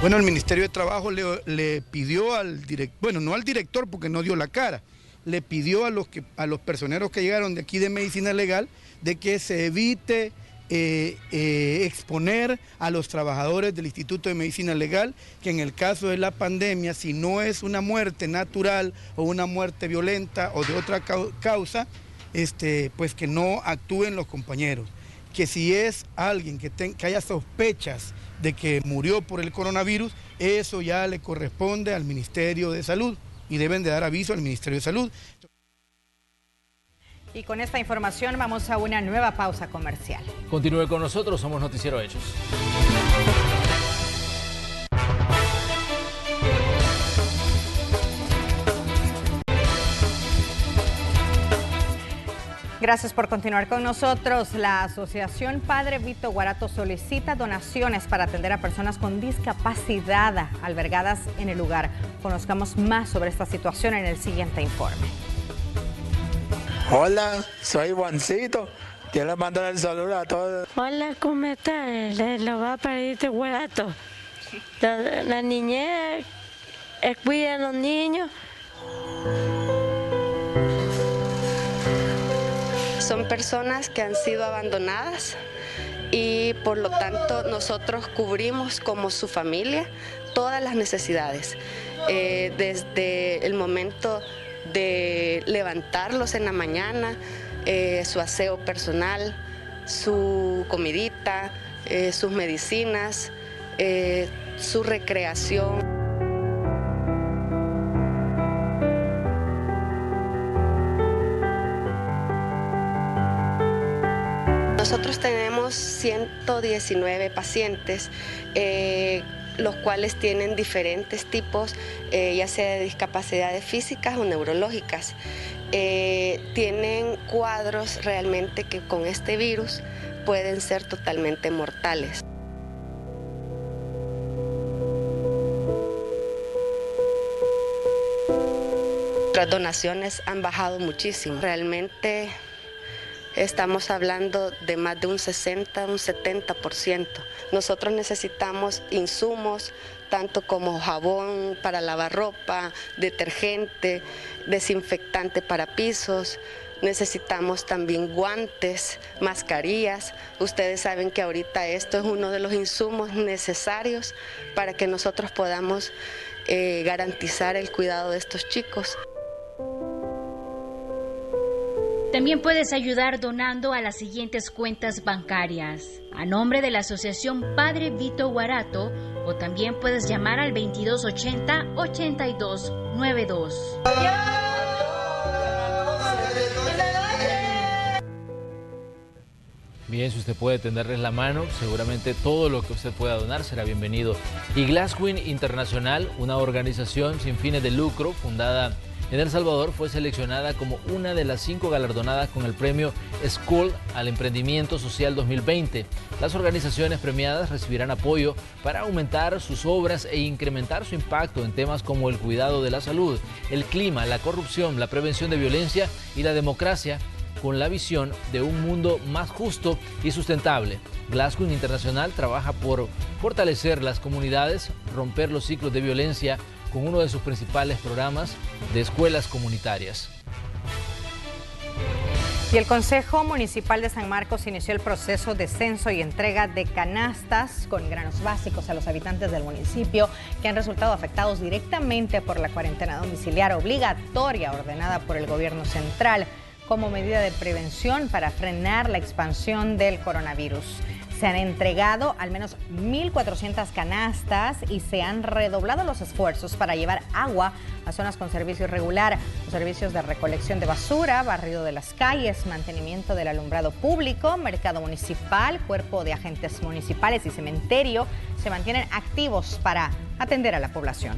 Bueno, el Ministerio de Trabajo le pidió al director, bueno, no al director porque no dio la cara, le pidió a los personeros que llegaron de aquí de Medicina Legal de que se evite exponer a los trabajadores del Instituto de Medicina Legal, que en el caso de la pandemia, si no es una muerte natural o una muerte violenta o de otra causa, pues que no actúen los compañeros. Que si es alguien que haya sospechas de que murió por el coronavirus, eso ya le corresponde al Ministerio de Salud y deben de dar aviso al Ministerio de Salud. Y con esta información vamos a una nueva pausa comercial. Continúe con nosotros, somos Noticiero Hechos. Gracias por continuar con nosotros. La Asociación Padre Vito Guarato solicita donaciones para atender a personas con discapacidad albergadas en el lugar. Conozcamos más sobre esta situación en el siguiente informe. Hola, soy Juancito. Quiero mandar el saludo a todos. Hola, ¿cómo estás? Lo va a pedir Vito Guarato. La niñez cuida a los niños. Son personas que han sido abandonadas y por lo tanto nosotros cubrimos como su familia todas las necesidades, desde el momento de levantarlos en la mañana, su aseo personal, su comidita, sus medicinas, su recreación. Nosotros tenemos 119 pacientes, los cuales tienen diferentes tipos, ya sea de discapacidades físicas o neurológicas. Tienen cuadros realmente que con este virus pueden ser totalmente mortales. Las donaciones han bajado muchísimo, realmente. Estamos hablando de más de un 60, un 70%. Nosotros necesitamos insumos, tanto como jabón para lavar ropa, detergente, desinfectante para pisos. Necesitamos también guantes, mascarillas. Ustedes saben que ahorita esto es uno de los insumos necesarios para que nosotros podamos garantizar el cuidado de estos chicos. También puedes ayudar donando a las siguientes cuentas bancarias. A nombre de la Asociación Padre Vito Guarato, o también puedes llamar al 2280-8292. Bien, si usted puede tenderles la mano, seguramente todo lo que usted pueda donar será bienvenido. Y Glasswing Internacional, una organización sin fines de lucro fundada en El Salvador, fue seleccionada como una de las 5 galardonadas con el premio School al Emprendimiento Social 2020. Las organizaciones premiadas recibirán apoyo para aumentar sus obras e incrementar su impacto en temas como el cuidado de la salud, el clima, la corrupción, la prevención de violencia y la democracia, con la visión de un mundo más justo y sustentable. Glasswing Internacional trabaja por fortalecer las comunidades, romper los ciclos de violencia, con uno de sus principales programas de escuelas comunitarias. Y el Consejo Municipal de San Marcos inició el proceso de censo y entrega de canastas con granos básicos a los habitantes del municipio que han resultado afectados directamente por la cuarentena domiciliar obligatoria ordenada por el gobierno central como medida de prevención para frenar la expansión del coronavirus. Se han entregado al menos 1.400 canastas y se han redoblado los esfuerzos para llevar agua a zonas con servicio irregular, los servicios de recolección de basura, barrido de las calles, mantenimiento del alumbrado público, mercado municipal, cuerpo de agentes municipales y cementerio se mantienen activos para atender a la población.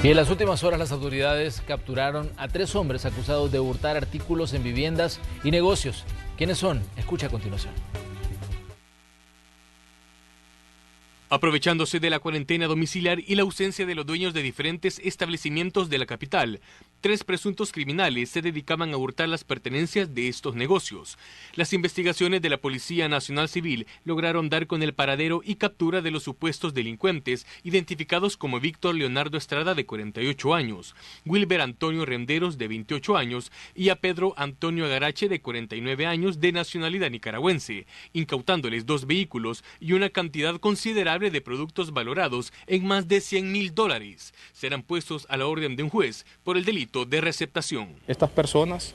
Y en las últimas horas las autoridades capturaron a 3 hombres acusados de hurtar artículos en viviendas y negocios. ¿Quiénes son? Escucha a continuación. Aprovechándose de la cuarentena domiciliar y la ausencia de los dueños de diferentes establecimientos de la capital, 3 presuntos criminales se dedicaban a hurtar las pertenencias de estos negocios. Las investigaciones de la Policía Nacional Civil lograron dar con el paradero y captura de los supuestos delincuentes, identificados como Víctor Leonardo Estrada, de 48 años, Wilber Antonio Renderos, de 28 años, y a Pedro Antonio Agarache, de 49 años, de nacionalidad nicaragüense, incautándoles 2 vehículos y una cantidad considerable de productos valorados en más de $100.000. Serán puestos a la orden de un juez por el delito de receptación. Estas personas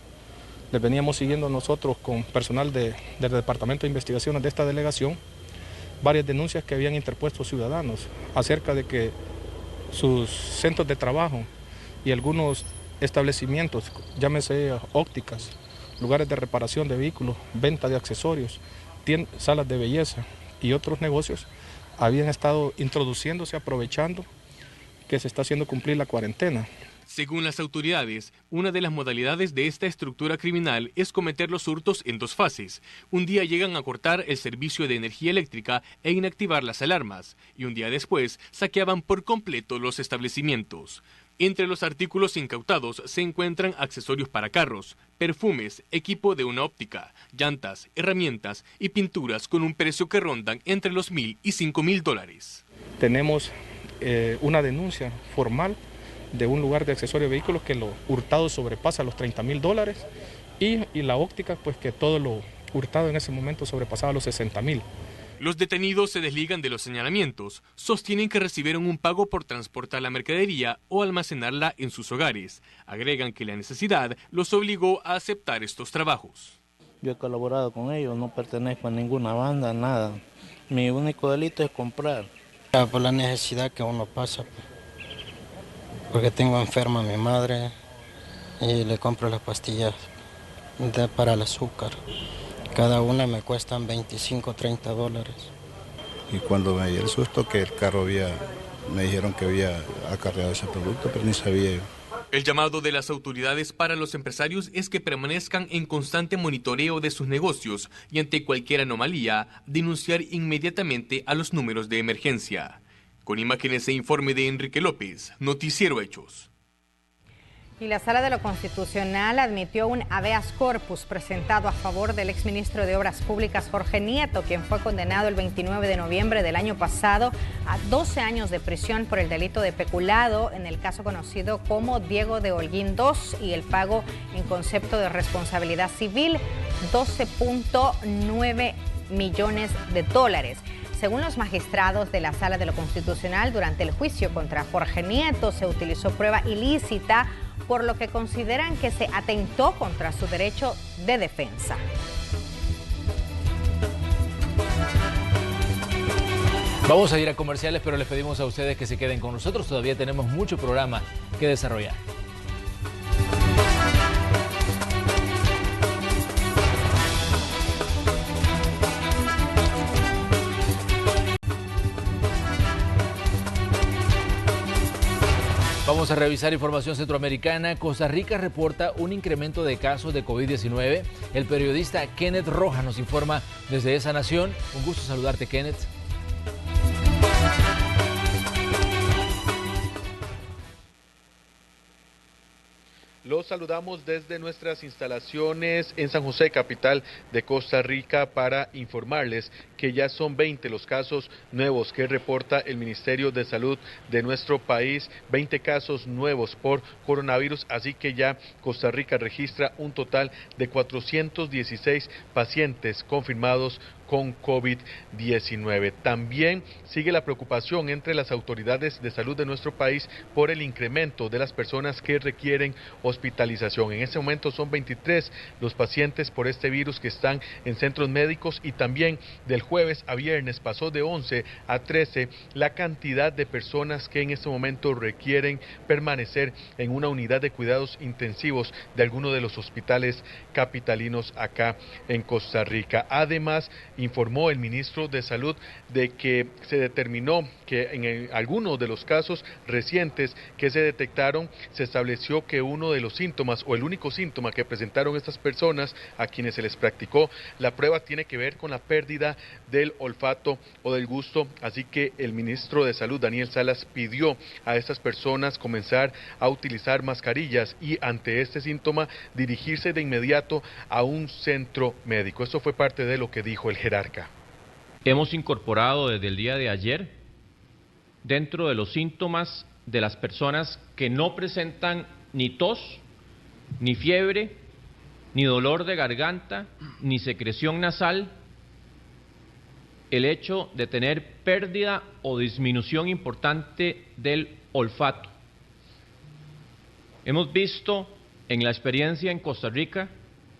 les veníamos siguiendo nosotros con personal del Departamento de Investigaciones de esta delegación, varias denuncias que habían interpuesto ciudadanos acerca de que sus centros de trabajo y algunos establecimientos, llámese ópticas, lugares de reparación de vehículos, venta de accesorios, salas de belleza y otros negocios, habían estado introduciéndose, aprovechando que se está haciendo cumplir la cuarentena. Según las autoridades, una de las modalidades de esta estructura criminal es cometer los hurtos en 2 fases. Un día llegan a cortar el servicio de energía eléctrica e inactivar las alarmas, y un día después saqueaban por completo los establecimientos. Entre los artículos incautados se encuentran accesorios para carros, perfumes, equipo de una óptica, llantas, herramientas y pinturas con un precio que rondan entre los $1,000 y $5,000. Tenemos una denuncia formal de un lugar de accesorio de vehículos que lo hurtado sobrepasa los $30,000 y la óptica, pues que todo lo hurtado en ese momento sobrepasaba los $60,000. Los detenidos se desligan de los señalamientos, sostienen que recibieron un pago por transportar la mercadería o almacenarla en sus hogares. Agregan que la necesidad los obligó a aceptar estos trabajos. Yo he colaborado con ellos, no pertenezco a ninguna banda, nada. Mi único delito es comprar. Por la necesidad que uno pasa, porque tengo enferma a mi madre y le compro las pastillas para el azúcar. Cada una me cuestan $25, $30. Y cuando me dio el susto que el carro me dijeron que había acarreado ese producto, pero ni sabía yo. El llamado de las autoridades para los empresarios es que permanezcan en constante monitoreo de sus negocios y ante cualquier anomalía, denunciar inmediatamente a los números de emergencia. Con imágenes e informe de Enrique López, Noticiero Hechos. Y la Sala de lo Constitucional admitió un habeas corpus presentado a favor del exministro de Obras Públicas Jorge Nieto, quien fue condenado el 29 de noviembre del año pasado a 12 años de prisión por el delito de peculado en el caso conocido como Diego de Holguín II y el pago en concepto de responsabilidad civil, $12.9 millones. Según los magistrados de la Sala de lo Constitucional, durante el juicio contra Jorge Nieto se utilizó prueba ilícita, por lo que consideran que se atentó contra su derecho de defensa. Vamos a ir a comerciales, pero les pedimos a ustedes que se queden con nosotros. Todavía tenemos mucho programa que desarrollar. Vamos a revisar información centroamericana. Costa Rica reporta un incremento de casos de COVID-19. El periodista Kenneth Rojas nos informa desde esa nación. Un gusto saludarte, Kenneth. Los Los saludamos desde nuestras instalaciones en San José, capital de Costa Rica, para informarles que ya son 20 los casos nuevos que reporta el Ministerio de Salud de nuestro país, 20 casos nuevos por coronavirus, así que ya Costa Rica registra un total de 416 pacientes confirmados con COVID-19. También sigue la preocupación entre las autoridades de salud de nuestro país por el incremento de las personas que requieren hospitalización. En este momento son 23 los pacientes por este virus que están en centros médicos, y también del jueves a viernes pasó de 11 a 13 la cantidad de personas que en este momento requieren permanecer en una unidad de cuidados intensivos de alguno de los hospitales capitalinos acá en Costa Rica. Además, informó el ministro de Salud de que se determinó que en algunos de los casos recientes que se detectaron, se estableció que uno de los síntomas o el único síntoma que presentaron estas personas a quienes se les practicó la prueba tiene que ver con la pérdida del olfato o del gusto, así que el ministro de Salud, Daniel Salas, pidió a estas personas comenzar a utilizar mascarillas y ante este síntoma dirigirse de inmediato a un centro médico. Esto fue parte de lo que dijo el jerarca. Hemos incorporado desde el día de ayer, dentro de los síntomas de las personas que no presentan ni tos, ni fiebre, ni dolor de garganta, ni secreción nasal, el hecho de tener pérdida o disminución importante del olfato. Hemos visto en la experiencia en Costa Rica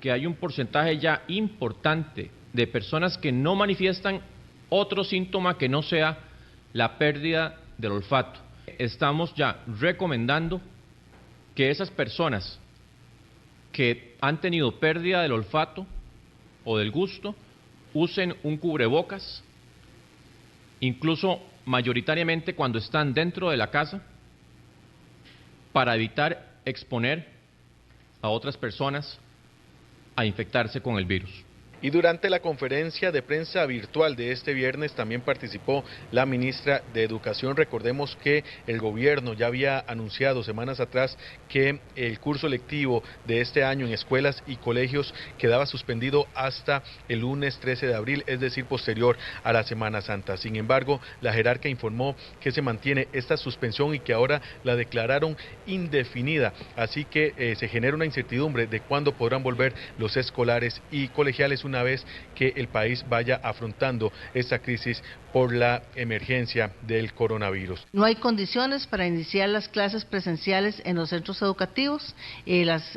que hay un porcentaje ya importante de personas que no manifiestan otro síntoma que no sea la pérdida del olfato. Estamos ya recomendando que esas personas que han tenido pérdida del olfato o del gusto usen un cubrebocas, incluso mayoritariamente cuando están dentro de la casa, para evitar exponer a otras personas a infectarse con el virus. Y durante la conferencia de prensa virtual de este viernes también participó la ministra de Educación. Recordemos que el gobierno ya había anunciado semanas atrás que el curso lectivo de este año en escuelas y colegios quedaba suspendido hasta el lunes 13 de abril, es decir, posterior a la Semana Santa. Sin embargo, la jerarca informó que se mantiene esta suspensión y que ahora la declararon indefinida, así que se genera una incertidumbre de cuándo podrán volver los escolares y colegiales una vez que el país vaya afrontando esta crisis por la emergencia del coronavirus. No hay condiciones para iniciar las clases presenciales en los centros educativos,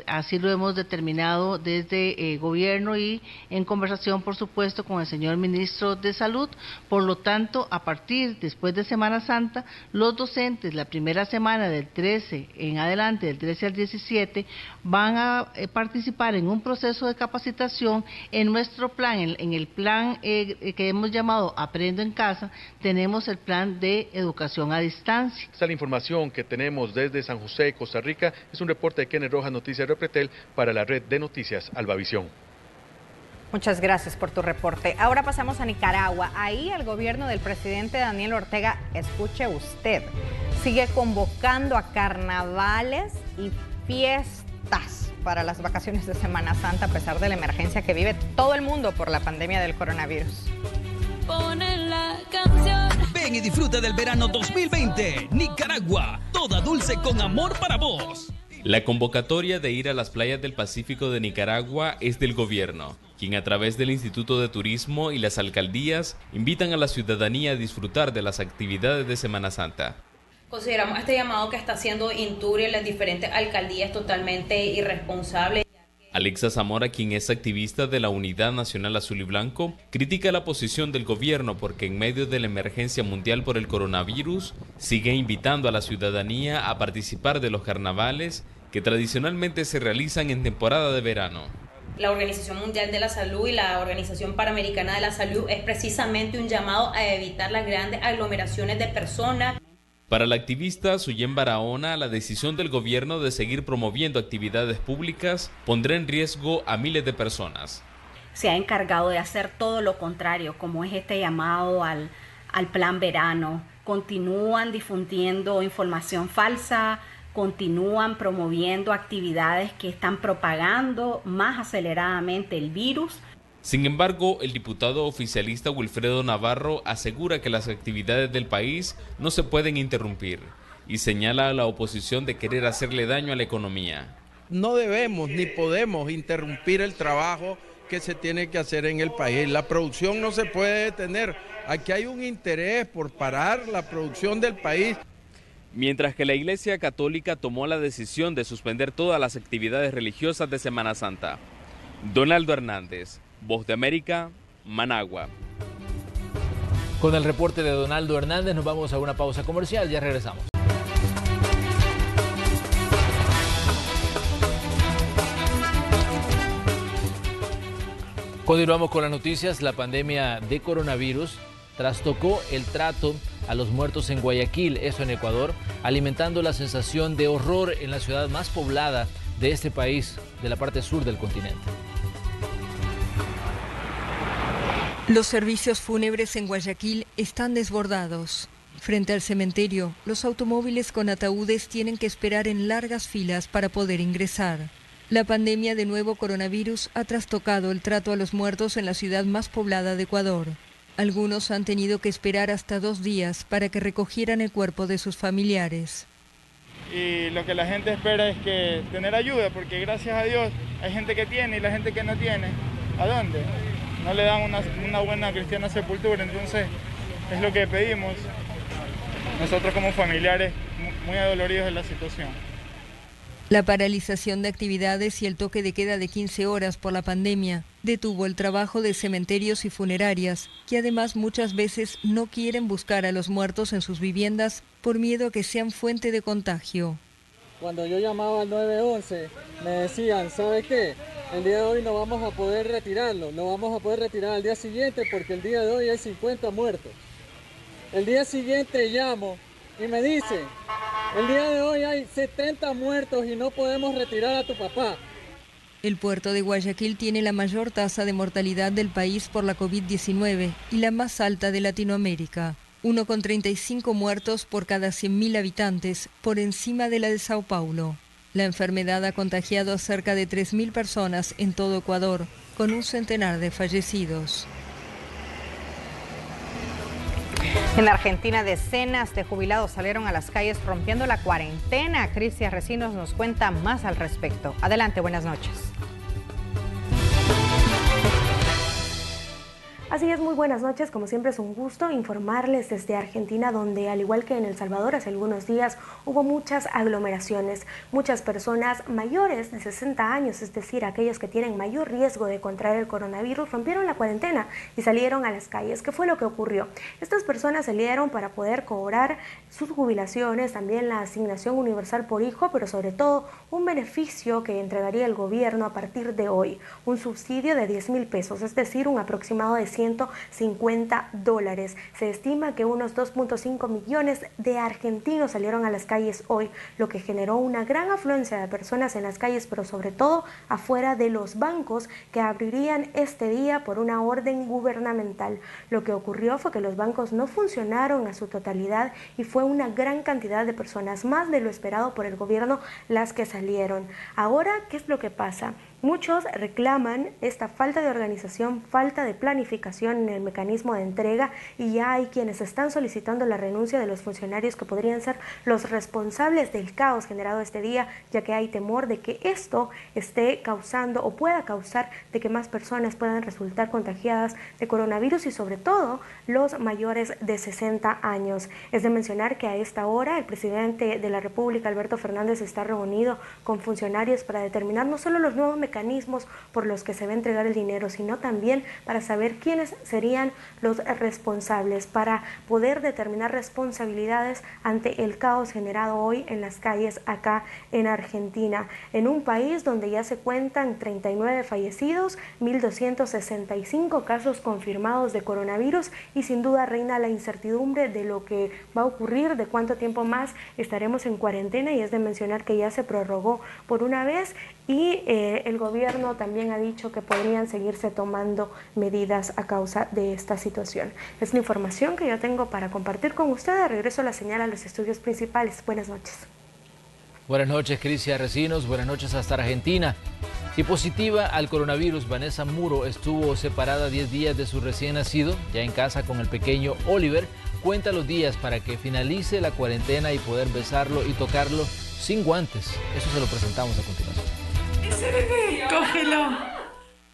así lo hemos determinado desde gobierno y en conversación, por supuesto, con el señor ministro de Salud. Por lo tanto, a partir después de Semana Santa, los docentes la primera semana del 13 en adelante, del 13 al 17, van a participar en un proceso de capacitación en nuestro plan, en el plan que hemos llamado Aprendo en Casa. Tenemos el plan de educación a distancia. Esta es la información que tenemos desde San José, Costa Rica. Es un reporte de Kenneth Rojas, Noticias Repretel, para la red de noticias Albavisión. Muchas gracias por tu reporte. Ahora pasamos a Nicaragua. Ahí el gobierno del presidente Daniel Ortega, escuche usted, sigue convocando a carnavales y fiestas para las vacaciones de Semana Santa, a pesar de la emergencia que vive todo el mundo por la pandemia del coronavirus. Ponen la canción. Ven y disfruta del verano 2020. Nicaragua, toda dulce con amor para vos. La convocatoria de ir a las playas del Pacífico de Nicaragua es del gobierno, quien a través del Instituto de Turismo y las alcaldías invitan a la ciudadanía a disfrutar de las actividades de Semana Santa. Consideramos este llamado que está haciendo Inturi en las diferentes alcaldías totalmente irresponsable. Alexa Zamora, quien es activista de la Unidad Nacional Azul y Blanco, critica la posición del gobierno porque en medio de la emergencia mundial por el coronavirus sigue invitando a la ciudadanía a participar de los carnavales que tradicionalmente se realizan en temporada de verano. La Organización Mundial de la Salud y la Organización Panamericana de la Salud es precisamente un llamado a evitar las grandes aglomeraciones de personas. Para la activista Suyen Barahona, la decisión del gobierno de seguir promoviendo actividades públicas pondrá en riesgo a miles de personas. Se ha encargado de hacer todo lo contrario, como es este llamado al plan verano. Continúan difundiendo información falsa, continúan promoviendo actividades que están propagando más aceleradamente el virus. Sin embargo, el diputado oficialista Wilfredo Navarro asegura que las actividades del país no se pueden interrumpir y señala a la oposición de querer hacerle daño a la economía. No debemos ni podemos interrumpir el trabajo que se tiene que hacer en el país. La producción no se puede detener. Aquí hay un interés por parar la producción del país. Mientras que la Iglesia Católica tomó la decisión de suspender todas las actividades religiosas de Semana Santa. Donaldo Hernández, Voz de América, Managua. Con el reporte de Donaldo Hernández nos vamos a una pausa comercial, ya regresamos. Continuamos con las noticias. La pandemia de coronavirus trastocó el trato a los muertos en Guayaquil, eso en Ecuador, alimentando la sensación de horror en la ciudad más poblada de este país, de la parte sur del continente. Los servicios fúnebres en Guayaquil están desbordados. Frente al cementerio, los automóviles con ataúdes tienen que esperar en largas filas para poder ingresar. La pandemia de nuevo coronavirus ha trastocado el trato a los muertos en la ciudad más poblada de Ecuador. Algunos han tenido que esperar hasta 2 días para que recogieran el cuerpo de sus familiares. Y lo que la gente espera es que tener ayuda, porque gracias a Dios hay gente que tiene y la gente que no tiene. ¿A dónde? No le dan una buena cristiana sepultura, entonces es lo que pedimos nosotros como familiares muy adoloridos de la situación. La paralización de actividades y el toque de queda de 15 horas por la pandemia detuvo el trabajo de cementerios y funerarias, que además muchas veces no quieren buscar a los muertos en sus viviendas por miedo a que sean fuente de contagio. Cuando yo llamaba al 911, me decían, ¿sabe qué? El día de hoy no vamos a poder retirarlo, no vamos a poder retirar al día siguiente porque el día de hoy hay 50 muertos. El día siguiente llamo y me dicen, el día de hoy hay 70 muertos y no podemos retirar a tu papá. El puerto de Guayaquil tiene la mayor tasa de mortalidad del país por la COVID-19 y la más alta de Latinoamérica. 1,35 muertos por cada 100.000 habitantes, por encima de la de Sao Paulo. La enfermedad ha contagiado a cerca de 3.000 personas en todo Ecuador, con un centenar de fallecidos. En Argentina, decenas de jubilados salieron a las calles rompiendo la cuarentena. Cristian Recinos nos cuenta más al respecto. Adelante, buenas noches. Así es, muy buenas noches. Como siempre es un gusto informarles desde Argentina, donde al igual que en El Salvador hace algunos días hubo muchas aglomeraciones. Muchas personas mayores de 60 años, es decir, aquellos que tienen mayor riesgo de contraer el coronavirus, rompieron la cuarentena y salieron a las calles. ¿Qué fue lo que ocurrió? Estas personas salieron para poder cobrar sus jubilaciones, también la asignación universal por hijo, pero sobre todo un beneficio que entregaría el gobierno a partir de hoy, un subsidio de 10.000 pesos, es decir, un aproximado de $150. Se estima que unos 2.5 millones de argentinos salieron a las calles hoy, lo que generó una gran afluencia de personas en las calles, pero sobre todo afuera de los bancos que abrirían este día por una orden gubernamental. Lo que ocurrió fue que los bancos no funcionaron a su totalidad y fue una gran cantidad de personas, más de lo esperado por el gobierno, las que salieron. Ahora, ¿qué es lo que pasa? Muchos reclaman esta falta de organización, falta de planificación en el mecanismo de entrega, y ya hay quienes están solicitando la renuncia de los funcionarios que podrían ser los responsables del caos generado este día, ya que hay temor de que esto esté causando o pueda causar de que más personas puedan resultar contagiadas de coronavirus, y sobre todo los mayores de 60 años. Es de mencionar que a esta hora el presidente de la República, Alberto Fernández, está reunido con funcionarios para determinar no solo los nuevos mecanismos por los que se va a entregar el dinero, sino también para saber quiénes serían los responsables, para poder determinar responsabilidades ante el caos generado hoy en las calles acá en Argentina, en un país donde ya se cuentan 39 fallecidos, 1.265 casos confirmados de coronavirus, y sin duda reina la incertidumbre de lo que va a ocurrir, de cuánto tiempo más estaremos en cuarentena, y es de mencionar que ya se prorrogó por una vez, y el gobierno también ha dicho que podrían seguirse tomando medidas a causa de esta situación. Es la información que yo tengo para compartir con ustedes. Regreso a la señal a los estudios principales. Buenas noches. Buenas noches, Crisia Recinos. Buenas noches hasta Argentina. Y positiva al coronavirus, Vanessa Muro estuvo separada 10 días de su recién nacido, ya en casa con el pequeño Oliver. Cuenta los días para que finalice la cuarentena y poder besarlo y tocarlo sin guantes. Eso se lo presentamos a continuación. ¡Ese bebé! ¡Cógelo!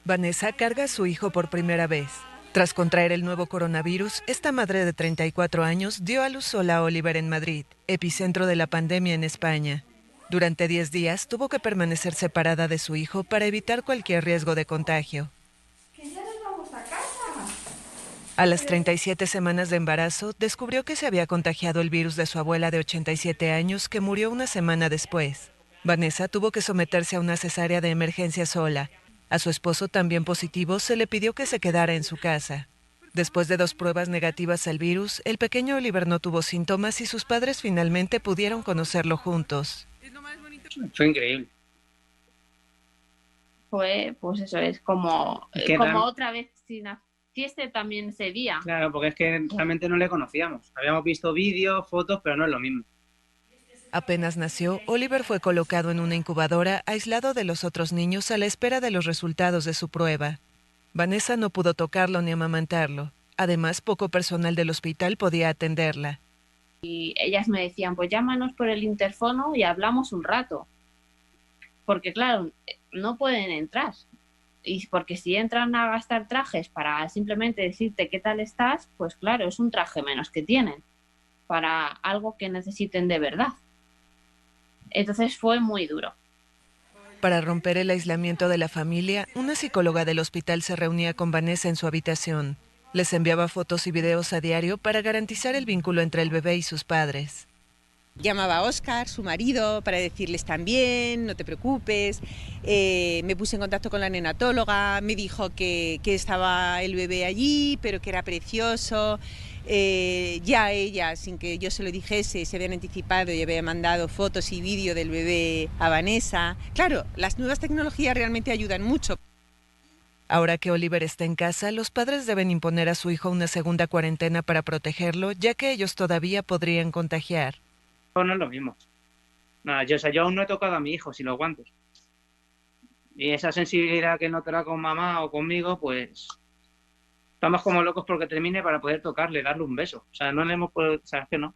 Vanessa carga a su hijo por primera vez. Tras contraer el nuevo coronavirus, esta madre de 34 años dio a luz sola a Oliver en Madrid, epicentro de la pandemia en España. Durante 10 días tuvo que permanecer separada de su hijo para evitar cualquier riesgo de contagio. ¡Que ya nos vamos a casa! A las 37 semanas de embarazo, descubrió que se había contagiado el virus de su abuela de 87 años, que murió una semana después. Vanessa tuvo que someterse a una cesárea de emergencia sola. A su esposo, también positivo, se le pidió que se quedara en su casa. Después de 2 pruebas negativas al virus, el pequeño Oliver no tuvo síntomas y sus padres finalmente pudieron conocerlo juntos. Fue increíble. Fue, pues eso, es como otra vez si naciese también ese día. Claro, porque es que realmente no le conocíamos. Habíamos visto vídeos, fotos, pero no es lo mismo. Apenas nació, Oliver fue colocado en una incubadora, aislado de los otros niños a la espera de los resultados de su prueba. Vanessa no pudo tocarlo ni amamantarlo. Además, poco personal del hospital podía atenderla. Y ellas me decían, pues llámanos por el interfono y hablamos un rato. Porque claro, no pueden entrar. Y porque si entran a gastar trajes para simplemente decirte qué tal estás, pues claro, es un traje menos que tienen para algo que necesiten de verdad. Entonces fue muy duro. Para romper el aislamiento de la familia, una psicóloga del hospital se reunía con Vanessa en su habitación. Les enviaba fotos y videos a diario para garantizar el vínculo entre el bebé y sus padres. Llamaba a Óscar, su marido, para decirles también, no te preocupes. Me puse en contacto con la neonatóloga, me dijo que estaba el bebé allí, pero que era precioso. Ya ella, sin que yo se lo dijese, se habían anticipado y había mandado fotos y vídeo del bebé a Vanessa. Claro, las nuevas tecnologías realmente ayudan mucho. Ahora que Oliver está en casa, los padres deben imponer a su hijo una segunda cuarentena para protegerlo, ya que ellos todavía podrían contagiar. No es lo mismo. Nada, yo aún no he tocado a mi hijo sin los guantes. Y esa sensibilidad que notará con mamá o conmigo, pues estamos como locos porque termine para poder tocarle, darle un beso. O sea, no le hemos podido, ¿sabes que no?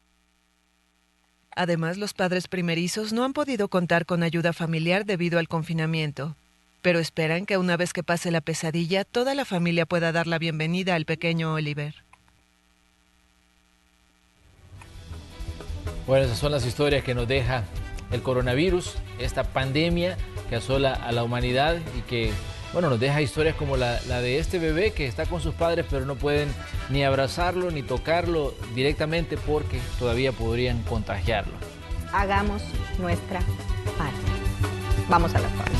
Además, los padres primerizos no han podido contar con ayuda familiar debido al confinamiento, pero esperan que una vez que pase la pesadilla, toda la familia pueda dar la bienvenida al pequeño Oliver. Bueno, esas son las historias que nos deja el coronavirus, esta pandemia que asola a la humanidad y que, bueno, nos deja historias como la de este bebé que está con sus padres pero no pueden ni abrazarlo ni tocarlo directamente porque todavía podrían contagiarlo. Hagamos nuestra parte. Vamos a la parte.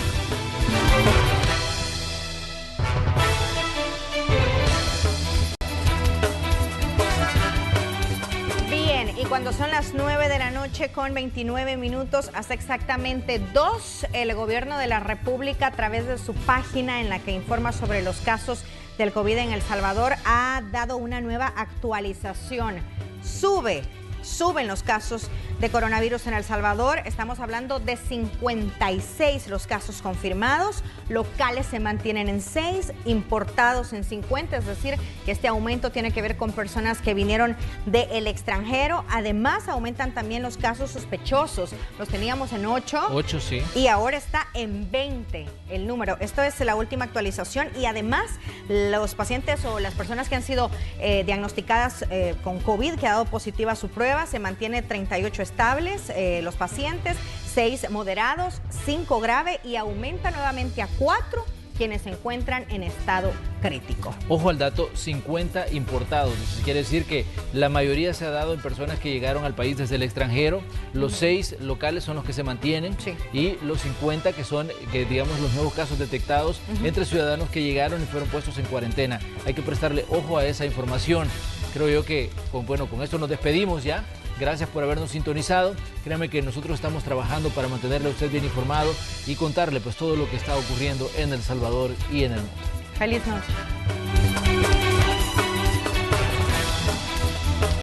Bien, y cuando son las 9 de la noche con 29 minutos, hace exactamente 2, el gobierno de la República, a través de su página en la que informa sobre los casos del COVID en El Salvador, ha dado una nueva actualización. Suben los casos de coronavirus en El Salvador. Estamos hablando de 56 los casos confirmados, locales se mantienen en 6, importados en 50, es decir, que este aumento tiene que ver con personas que vinieron del extranjero. Además, aumentan también los casos sospechosos. Los teníamos en 8. 8, sí. Y ahora está en 20 el número. Esto es la última actualización y además los pacientes o las personas que han sido diagnosticadas con COVID, que ha dado positiva a su prueba, se mantiene 38 estables, los pacientes, 6 moderados, 5 grave y aumenta nuevamente a 4 quienes se encuentran en estado crítico. Ojo al dato, 50 importados. Eso quiere decir que la mayoría se ha dado en personas que llegaron al país desde el extranjero. Los 6 locales son los que se mantienen, sí, y los 50 que son, digamos, los nuevos casos detectados entre ciudadanos que llegaron y fueron puestos en cuarentena. Hay que prestarle ojo a esa información. Creo yo que, con esto nos despedimos ya. Gracias por habernos sintonizado. Créame que nosotros estamos trabajando para mantenerle a usted bien informado y contarle pues todo lo que está ocurriendo en El Salvador y en el mundo. Feliz noche.